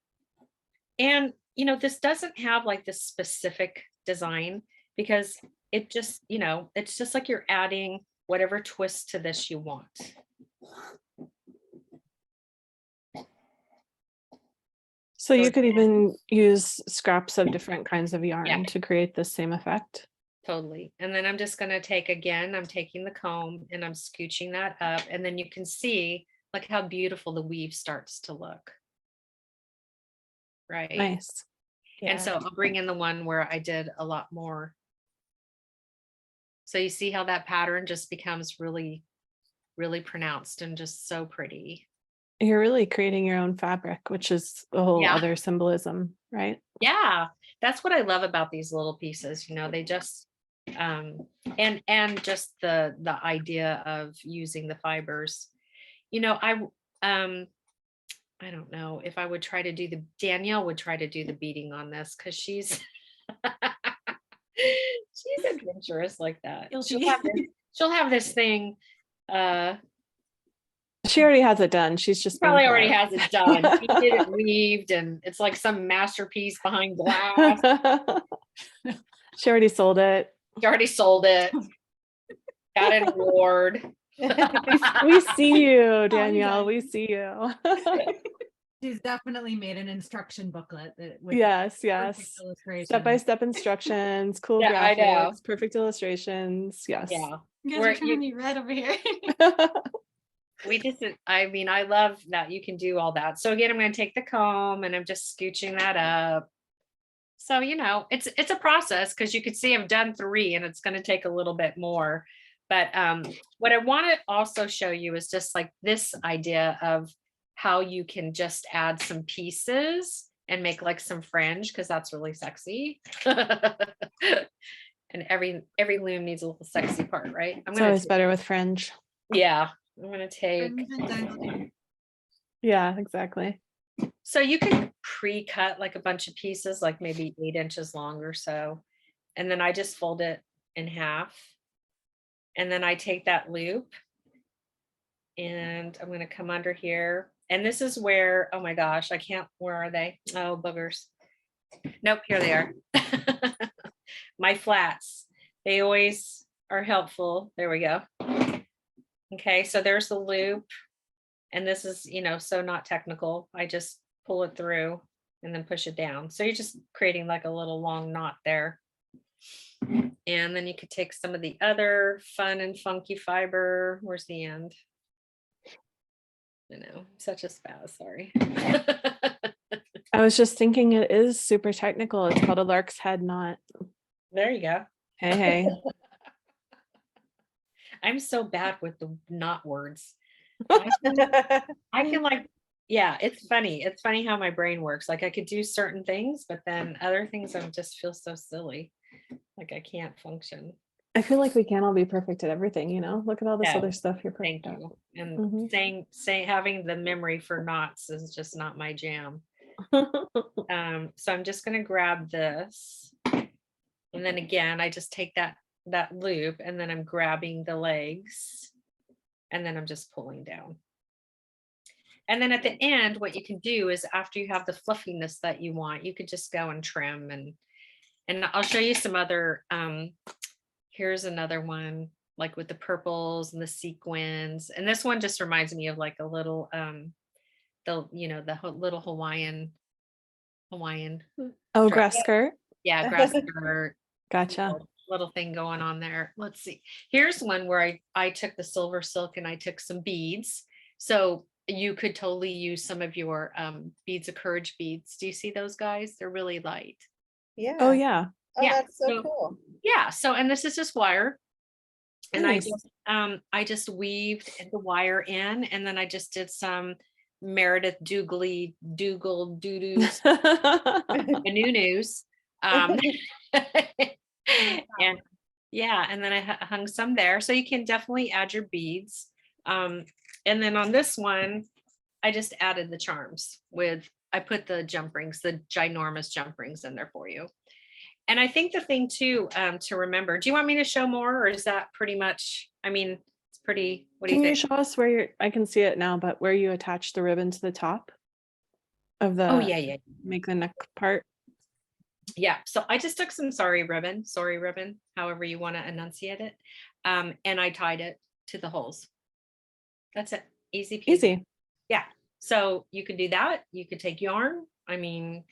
And, this doesn't have like this specific design because it just, it's just like you're adding whatever twist to this you want. So you could even use scraps of different kinds of yarn to create the same effect. Totally. And then I'm just going to take, again, I'm taking the comb and I'm scooching that up, and then you can see like how beautiful the weave starts to look. Right. Nice. And so I'll bring in the one where I did a lot more. So you see how that pattern just becomes really, really pronounced and just so pretty. You're really creating your own fabric, which is a whole other symbolism, right? Yeah, that's what I love about these little pieces. They just and just the idea of using the fibers. I don't know if I would try to do Danielle would try to do the beading on this because she's she's adventurous like that. She'll have this thing. She already has it done. She's just Probably already has it done. She did it weaved, and it's like some masterpiece behind glass. She already sold it. She already sold it. Got an award. We see you, Danielle. We see you. She's definitely made an instruction booklet with Yes. perfect illustrations. Step-by-step instructions, cool Yeah, I know. graphics, perfect illustrations. Yes. Yeah. You guys are turning me red over here. I love that you can do all that. So again, I'm going to take the comb and I'm just scooching that up. So, it's a process because you could see I've done 3 and it's going to take a little bit more. But what I want to also show you is just like this idea of how you can just add some pieces and make like some fringe, because that's really sexy. And every loom needs a little sexy part, right? It's always better with fringe. Yeah, I'm going to take. Yeah, exactly. So you can pre-cut like a bunch of pieces, like maybe 8 inches long or so. And then I just fold it in half. And then I take that loop and I'm going to come under here. And this is where, oh my gosh, where are they? Oh, boogers. Nope, here they are. My flats, they always are helpful. There we go. Okay, so there's the loop. And this is, so not technical. I just pull it through and then push it down. So you're just creating like a little long knot there. And then you could take some of the other fun and funky fiber. Where's the end? I know, such a spaz, sorry. I was just thinking it is super technical. It's called a lark's head knot. There you go. Hey. I'm so bad with the knot words. I can like, yeah, it's funny. It's funny how my brain works. Like I could do certain things, but then other things I just feel so silly. Like I can't function. I feel like we can't all be perfect at everything, Look at all this Yeah. other stuff you're perfect Thank at. you. And saying having the memory for knots is just not my jam. So I'm just gonna grab this. And then again, I just take that loop and then I'm grabbing the legs. And then I'm just pulling down. And then at the end, what you can do is after you have the fluffiness that you want, you could just go and trim and I'll show you some other, here's another one, like with the purples and the sequins. And this one just reminds me of like a little, little Hawaiian. Oh, Dress. grass skirt. Yeah, grass skirt. Gotcha. Little thing going on there. Let's see. Here's one where I took the silver silk and I took some beads. So you could totally use some of your beads of courage beads. Do you see those guys? They're really light. Yeah. Oh, yeah. Oh, yeah, that's so so- cool. Yeah. So, and this is just wire. And Nice. I just weaved the wire in, and then I just did some Meredith Dougal doo-doos, news. And yeah, and then I hung some there. So you can definitely add your beads. And then on this one, I just added the charms I put the jump rings, the ginormous jump rings in there for you. And I think the thing too, to remember, do you want me to show more, or is that pretty much, I mean, it's pretty, what do Can you you think? show us where I can see it now, but where you attach the ribbon to the top of the, Oh, yeah. make the neck part? Yeah. So I just took some sorry ribbon, however you want to enunciate it. And I tied it to the holes. That's it. Easy peasy. Easy. Yeah. So you could do that. You could take yarn. I mean,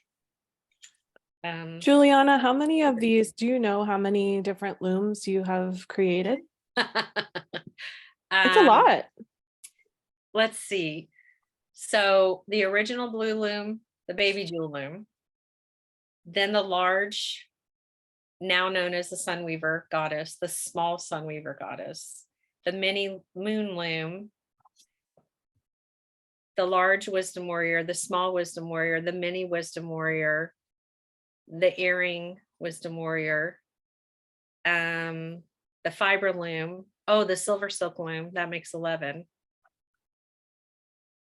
Juliana, how many of these, do you know how many different looms you have created? It's a lot. Let's see. So the original blue loom, the baby jewel loom, then the large, now known as the Sunweaver goddess, the small Sunweaver goddess, the mini moon loom, the large wisdom warrior, the small wisdom warrior, the mini wisdom warrior, the earring wisdom warrior, the fiber loom, the silver silk loom, that makes 11.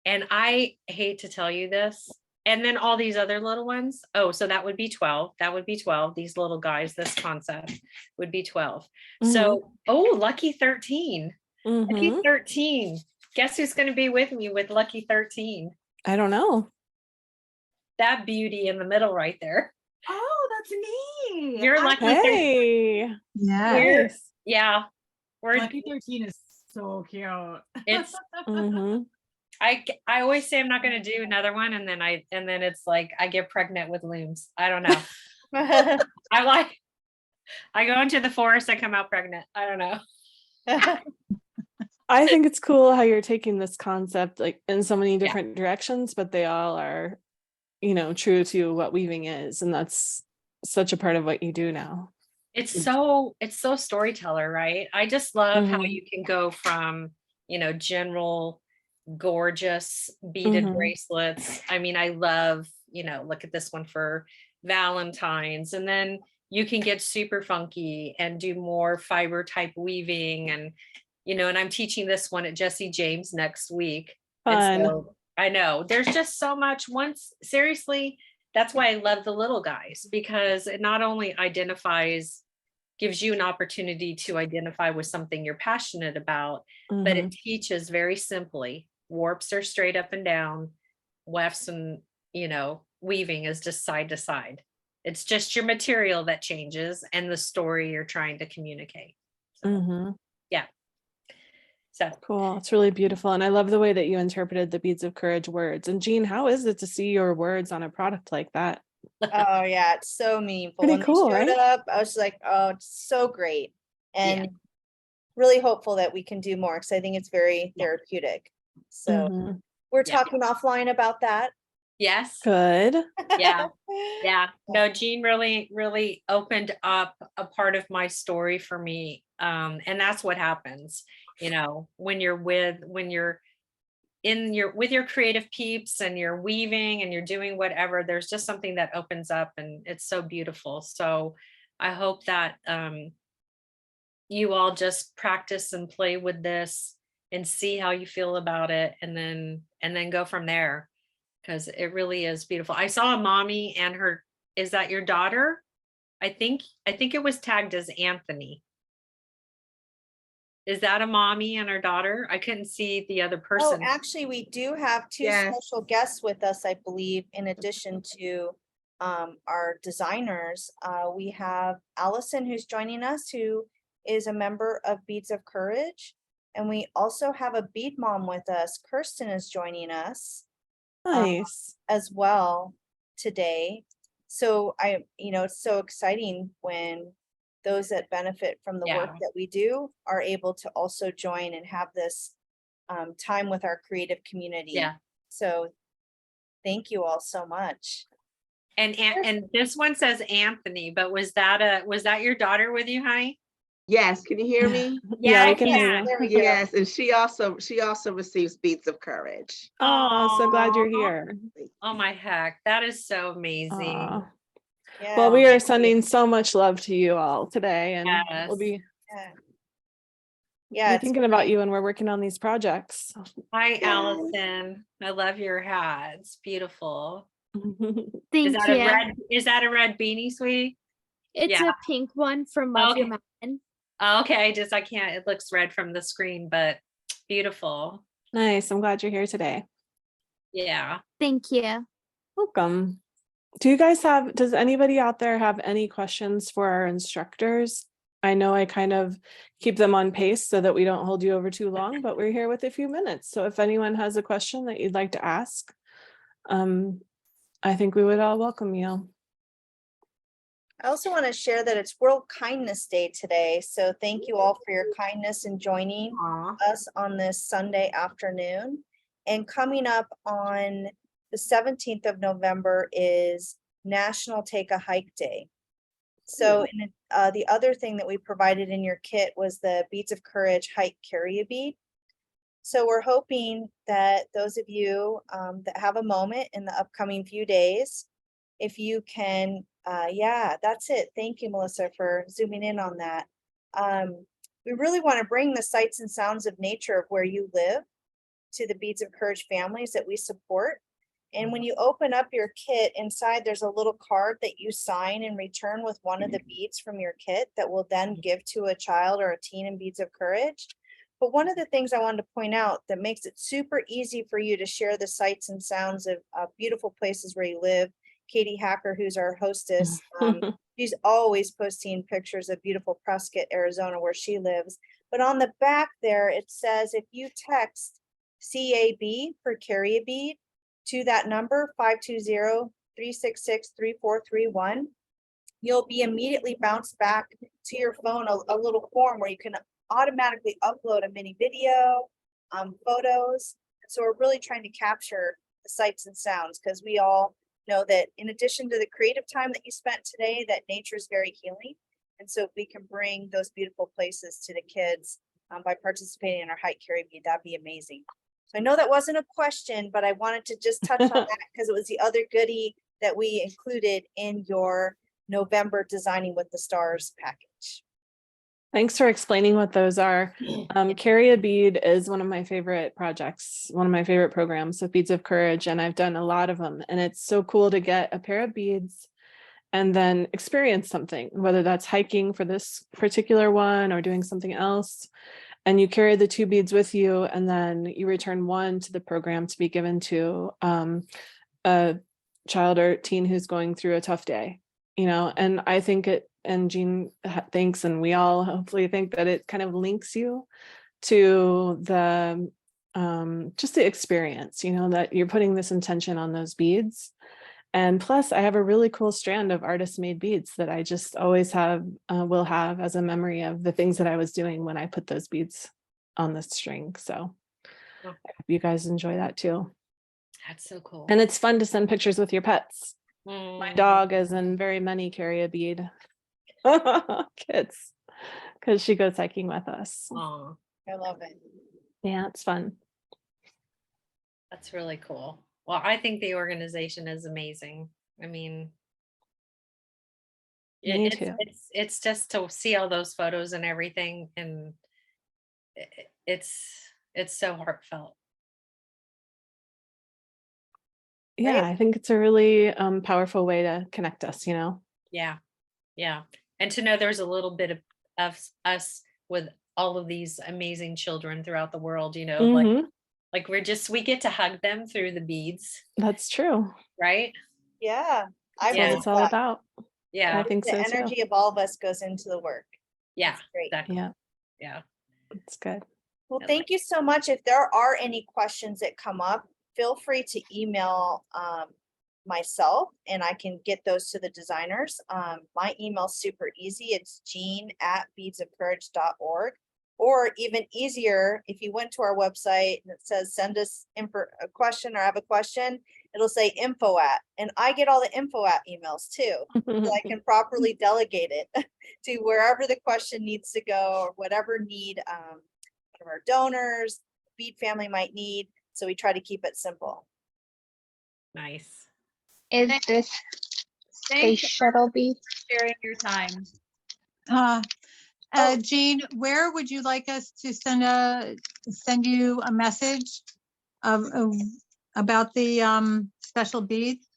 And I hate to tell you this, and then all these other little ones. Oh, so that would be 12. That would be 12. These little guys, this concept would be 12. So, lucky 13. Lucky Mhm. 13. Guess who's going to be with me with lucky 13? I don't know. That beauty in the middle right there. Oh, that's me. You're lucky 13. Hey. Yeah. Nice. Yeah. We're Lucky 13 is so cute. it's Mhm. I always say I'm not going to do another one, and then it's like I get pregnant with looms. I don't know. I go into the forest, I come out pregnant. I don't know. I think it's cool how you're taking this concept like in so many different directions, but they all are, true to what weaving is. And that's such a part of what you do now. It's so storyteller, right? I just love how Mhm. you can go from, general gorgeous beaded Mhm. bracelets. I mean, I love, look at this one for Valentine's, and then you can get super funky and do more fiber type weaving, and and I'm teaching this one at Jesse James next week. And Fun. so I know there's just so much. Seriously, that's why I love the little guys, because it not only gives you an opportunity to identify with something you're passionate about, but Mhm. it teaches very simply. Warps are straight up and down. Wefts and, weaving is just side to side. It's just your material that changes and the story you're trying to communicate. So, Mhm. yeah. So Cool. It's really beautiful. And I love the way that you interpreted the beads of courage words. And Jean, how is it to see your words on a product like that? Oh yeah, it's so meaningful. Pretty When cool, they showed right? up, I was like, oh, it's so great. And really hopeful that we can do more, because I think it's very therapeutic. So Mhm. we're Yeah. talking offline about that. yes. Good. Yeah. Yeah. No, Jean really, really opened up a part of my story for me. And that's what happens, when you're with your creative peeps and you're weaving and you're doing whatever, there's just something that opens up, and it's so beautiful. So I hope that you all just practice and play with this and see how you feel about it, and then go from there. because it really is beautiful. I saw a mommy and her, is that your daughter? I think it was tagged as Anthony. Is that a mommy and her daughter? I couldn't see the other Oh, person. actually, we do have two Yes. special guests with us, I believe, in addition to our designers. We have Allison who's joining us, who is a member of Beads of Courage. And we also have a bead mom with us. Kirsten is joining us Nice. as well today. So it's so exciting when those that benefit from the work Yeah. that we do are able to also join and have this time with our creative community. Yeah. So thank you all so much. And this one says Anthony, but was that your daughter with you, honey? Yes, can you hear me? Yeah, I we can hear can. you. There we go. Yes, and she also receives Beads of Courage. Oh, so glad you're Aw. here. Oh my heck, that is so amazing. Aw. Yeah. Well, we thank are you. sending so much love to you all today, and we'll Yes. be Yeah, it's thinking about you when we're working on these projects. Hi, Allison. I love your hat. It's beautiful. Thank you. Is that a red beanie, sweetie? It's Yeah. a pink one from Love Your Okay. Mountain. Oh, okay, I can't, it looks red from the screen, but beautiful. Nice. I'm glad you're here today. Yeah. Thank you. Welcome. Does anybody out there have any questions for our instructors? I know I kind of keep them on pace so that we don't hold you over too long, but we're here with a few minutes. So if anyone has a question that you'd like to ask, I think we would all welcome you. I also want to share that it's World Kindness Day today. So thank you all for your kindness in joining Aw. us on this Sunday afternoon. And coming up on the 17th of November is National Take a Hike Day. So the other thing that we provided in your kit was the Beads of Courage Hike Carry a Bead. So we're hoping that those of you that have a moment in the upcoming few days, if you can, yeah, that's it. Thank you, Melissa, for zooming in on that. We really want to bring the sights and sounds of nature of where you live to the Beads of Courage families that we support. And when you open up your kit, inside there's a little card that you sign and return with one of the beads from your kit that will then give to a child or a teen in Beads of Courage. But one of the things I wanted to point out that makes it super easy for you to share the sights and sounds of beautiful places where you live. Katie Hacker, who's our hostess, she's always posting pictures of beautiful Prescott, Arizona, where she lives. But on the back there, it says if you text CAB for Carry a Bead to that number 520-366-3431, you'll be immediately bounced back to your phone a little form where you can automatically upload a mini video, photos. So we're really trying to capture the sights and sounds because we all know that in addition to the creative time that you spent today, that nature is very healing. And so if we can bring those beautiful places to the kids by participating in our Hike Carry Bead, that'd be amazing. So I know that wasn't a question, but I wanted to just touch on that because it was the other goodie that we included in your November Designing with the Stars package. Thanks for explaining what those are. Carry a Bead is one of my favorite projects, one of my favorite programs with Beads of Courage, and I've done a lot of them. And it's so cool to get a pair of beads and then experience something, whether that's hiking for this particular one or doing something else. And you carry the two beads with you, and then you return one to the program to be given to a child or teen who's going through a tough day, and I think and Jean thinks, and we all hopefully think that it kind of links you to the just the experience, that you're putting this intention on those beads. And plus I have a really cool strand of artist made beads that I just always will have as a memory of the things that I was doing when I put those beads on the string. So I hope you guys enjoy that too. That's so cool. And it's fun to send pictures with your pets. My dog is in very many Carry a Bead kits because she goes hiking with us. Aw, I love it. Yeah, it's fun. that's really cool. Well, I think the organization is amazing. I mean, Me too. it's just to see all those photos and everything, and it's so heartfelt. Yeah, I think it's a really powerful way to connect us, you know? Yeah, yeah. And to know there's a little bit of us with all of these amazing children throughout the world, you know, Mhm. like we get to hug them through the beads, That's true. right? Yeah. I That's what Yeah. it's all about. I Yeah, think The so too. energy of all of us goes into the work. yeah, It's great. exactly. Yeah, Yeah. it's good. Well, I thank you so much. If there are any questions that come up, feel free to email myself and I can get those to the designers. My email's super easy. It's jean@beadsofcourage.org. Or even easier, if you went to our website and it says send us a question or have a question, it'll say info at, and I get all the info at emails too. So I can properly delegate it to wherever the question needs to go or whatever need one of our donors, bead family might need. So we try to keep it simple. Nice. Is this space shuttle bead? Sharing your time. Jean, where would you like us to send you a message about the special beads?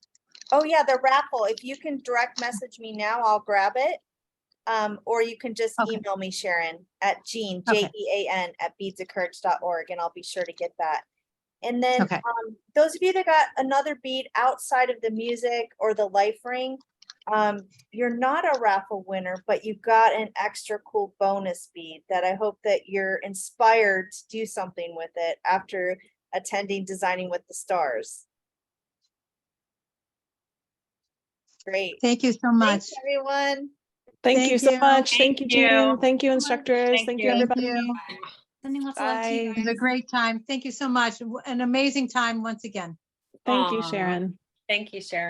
Oh yeah, the raffle. If you can direct message me now, I'll grab it. Or you can just Okay. email me, Sharon, at Jean, Okay. JEAN @beadsofcourage.org, and I'll be sure to get that. And then Okay. those of you that got another bead outside of the music or the life ring, you're not a raffle winner, but you got an extra cool bonus bead that I hope that you're inspired to do something with it after attending Designing with the Stars. Great. Thank you so much. Thanks, everyone. Thank you so much. Thank Thank you, Jean. you. Thank you, Thank instructors. Thank Thank you. you, Thank everybody. you. Sending lots of love to you Bye. It was a guys. great time. Thank you so much. An amazing time once again. Thank you, Aw. Sharon. Thank you, Sharon.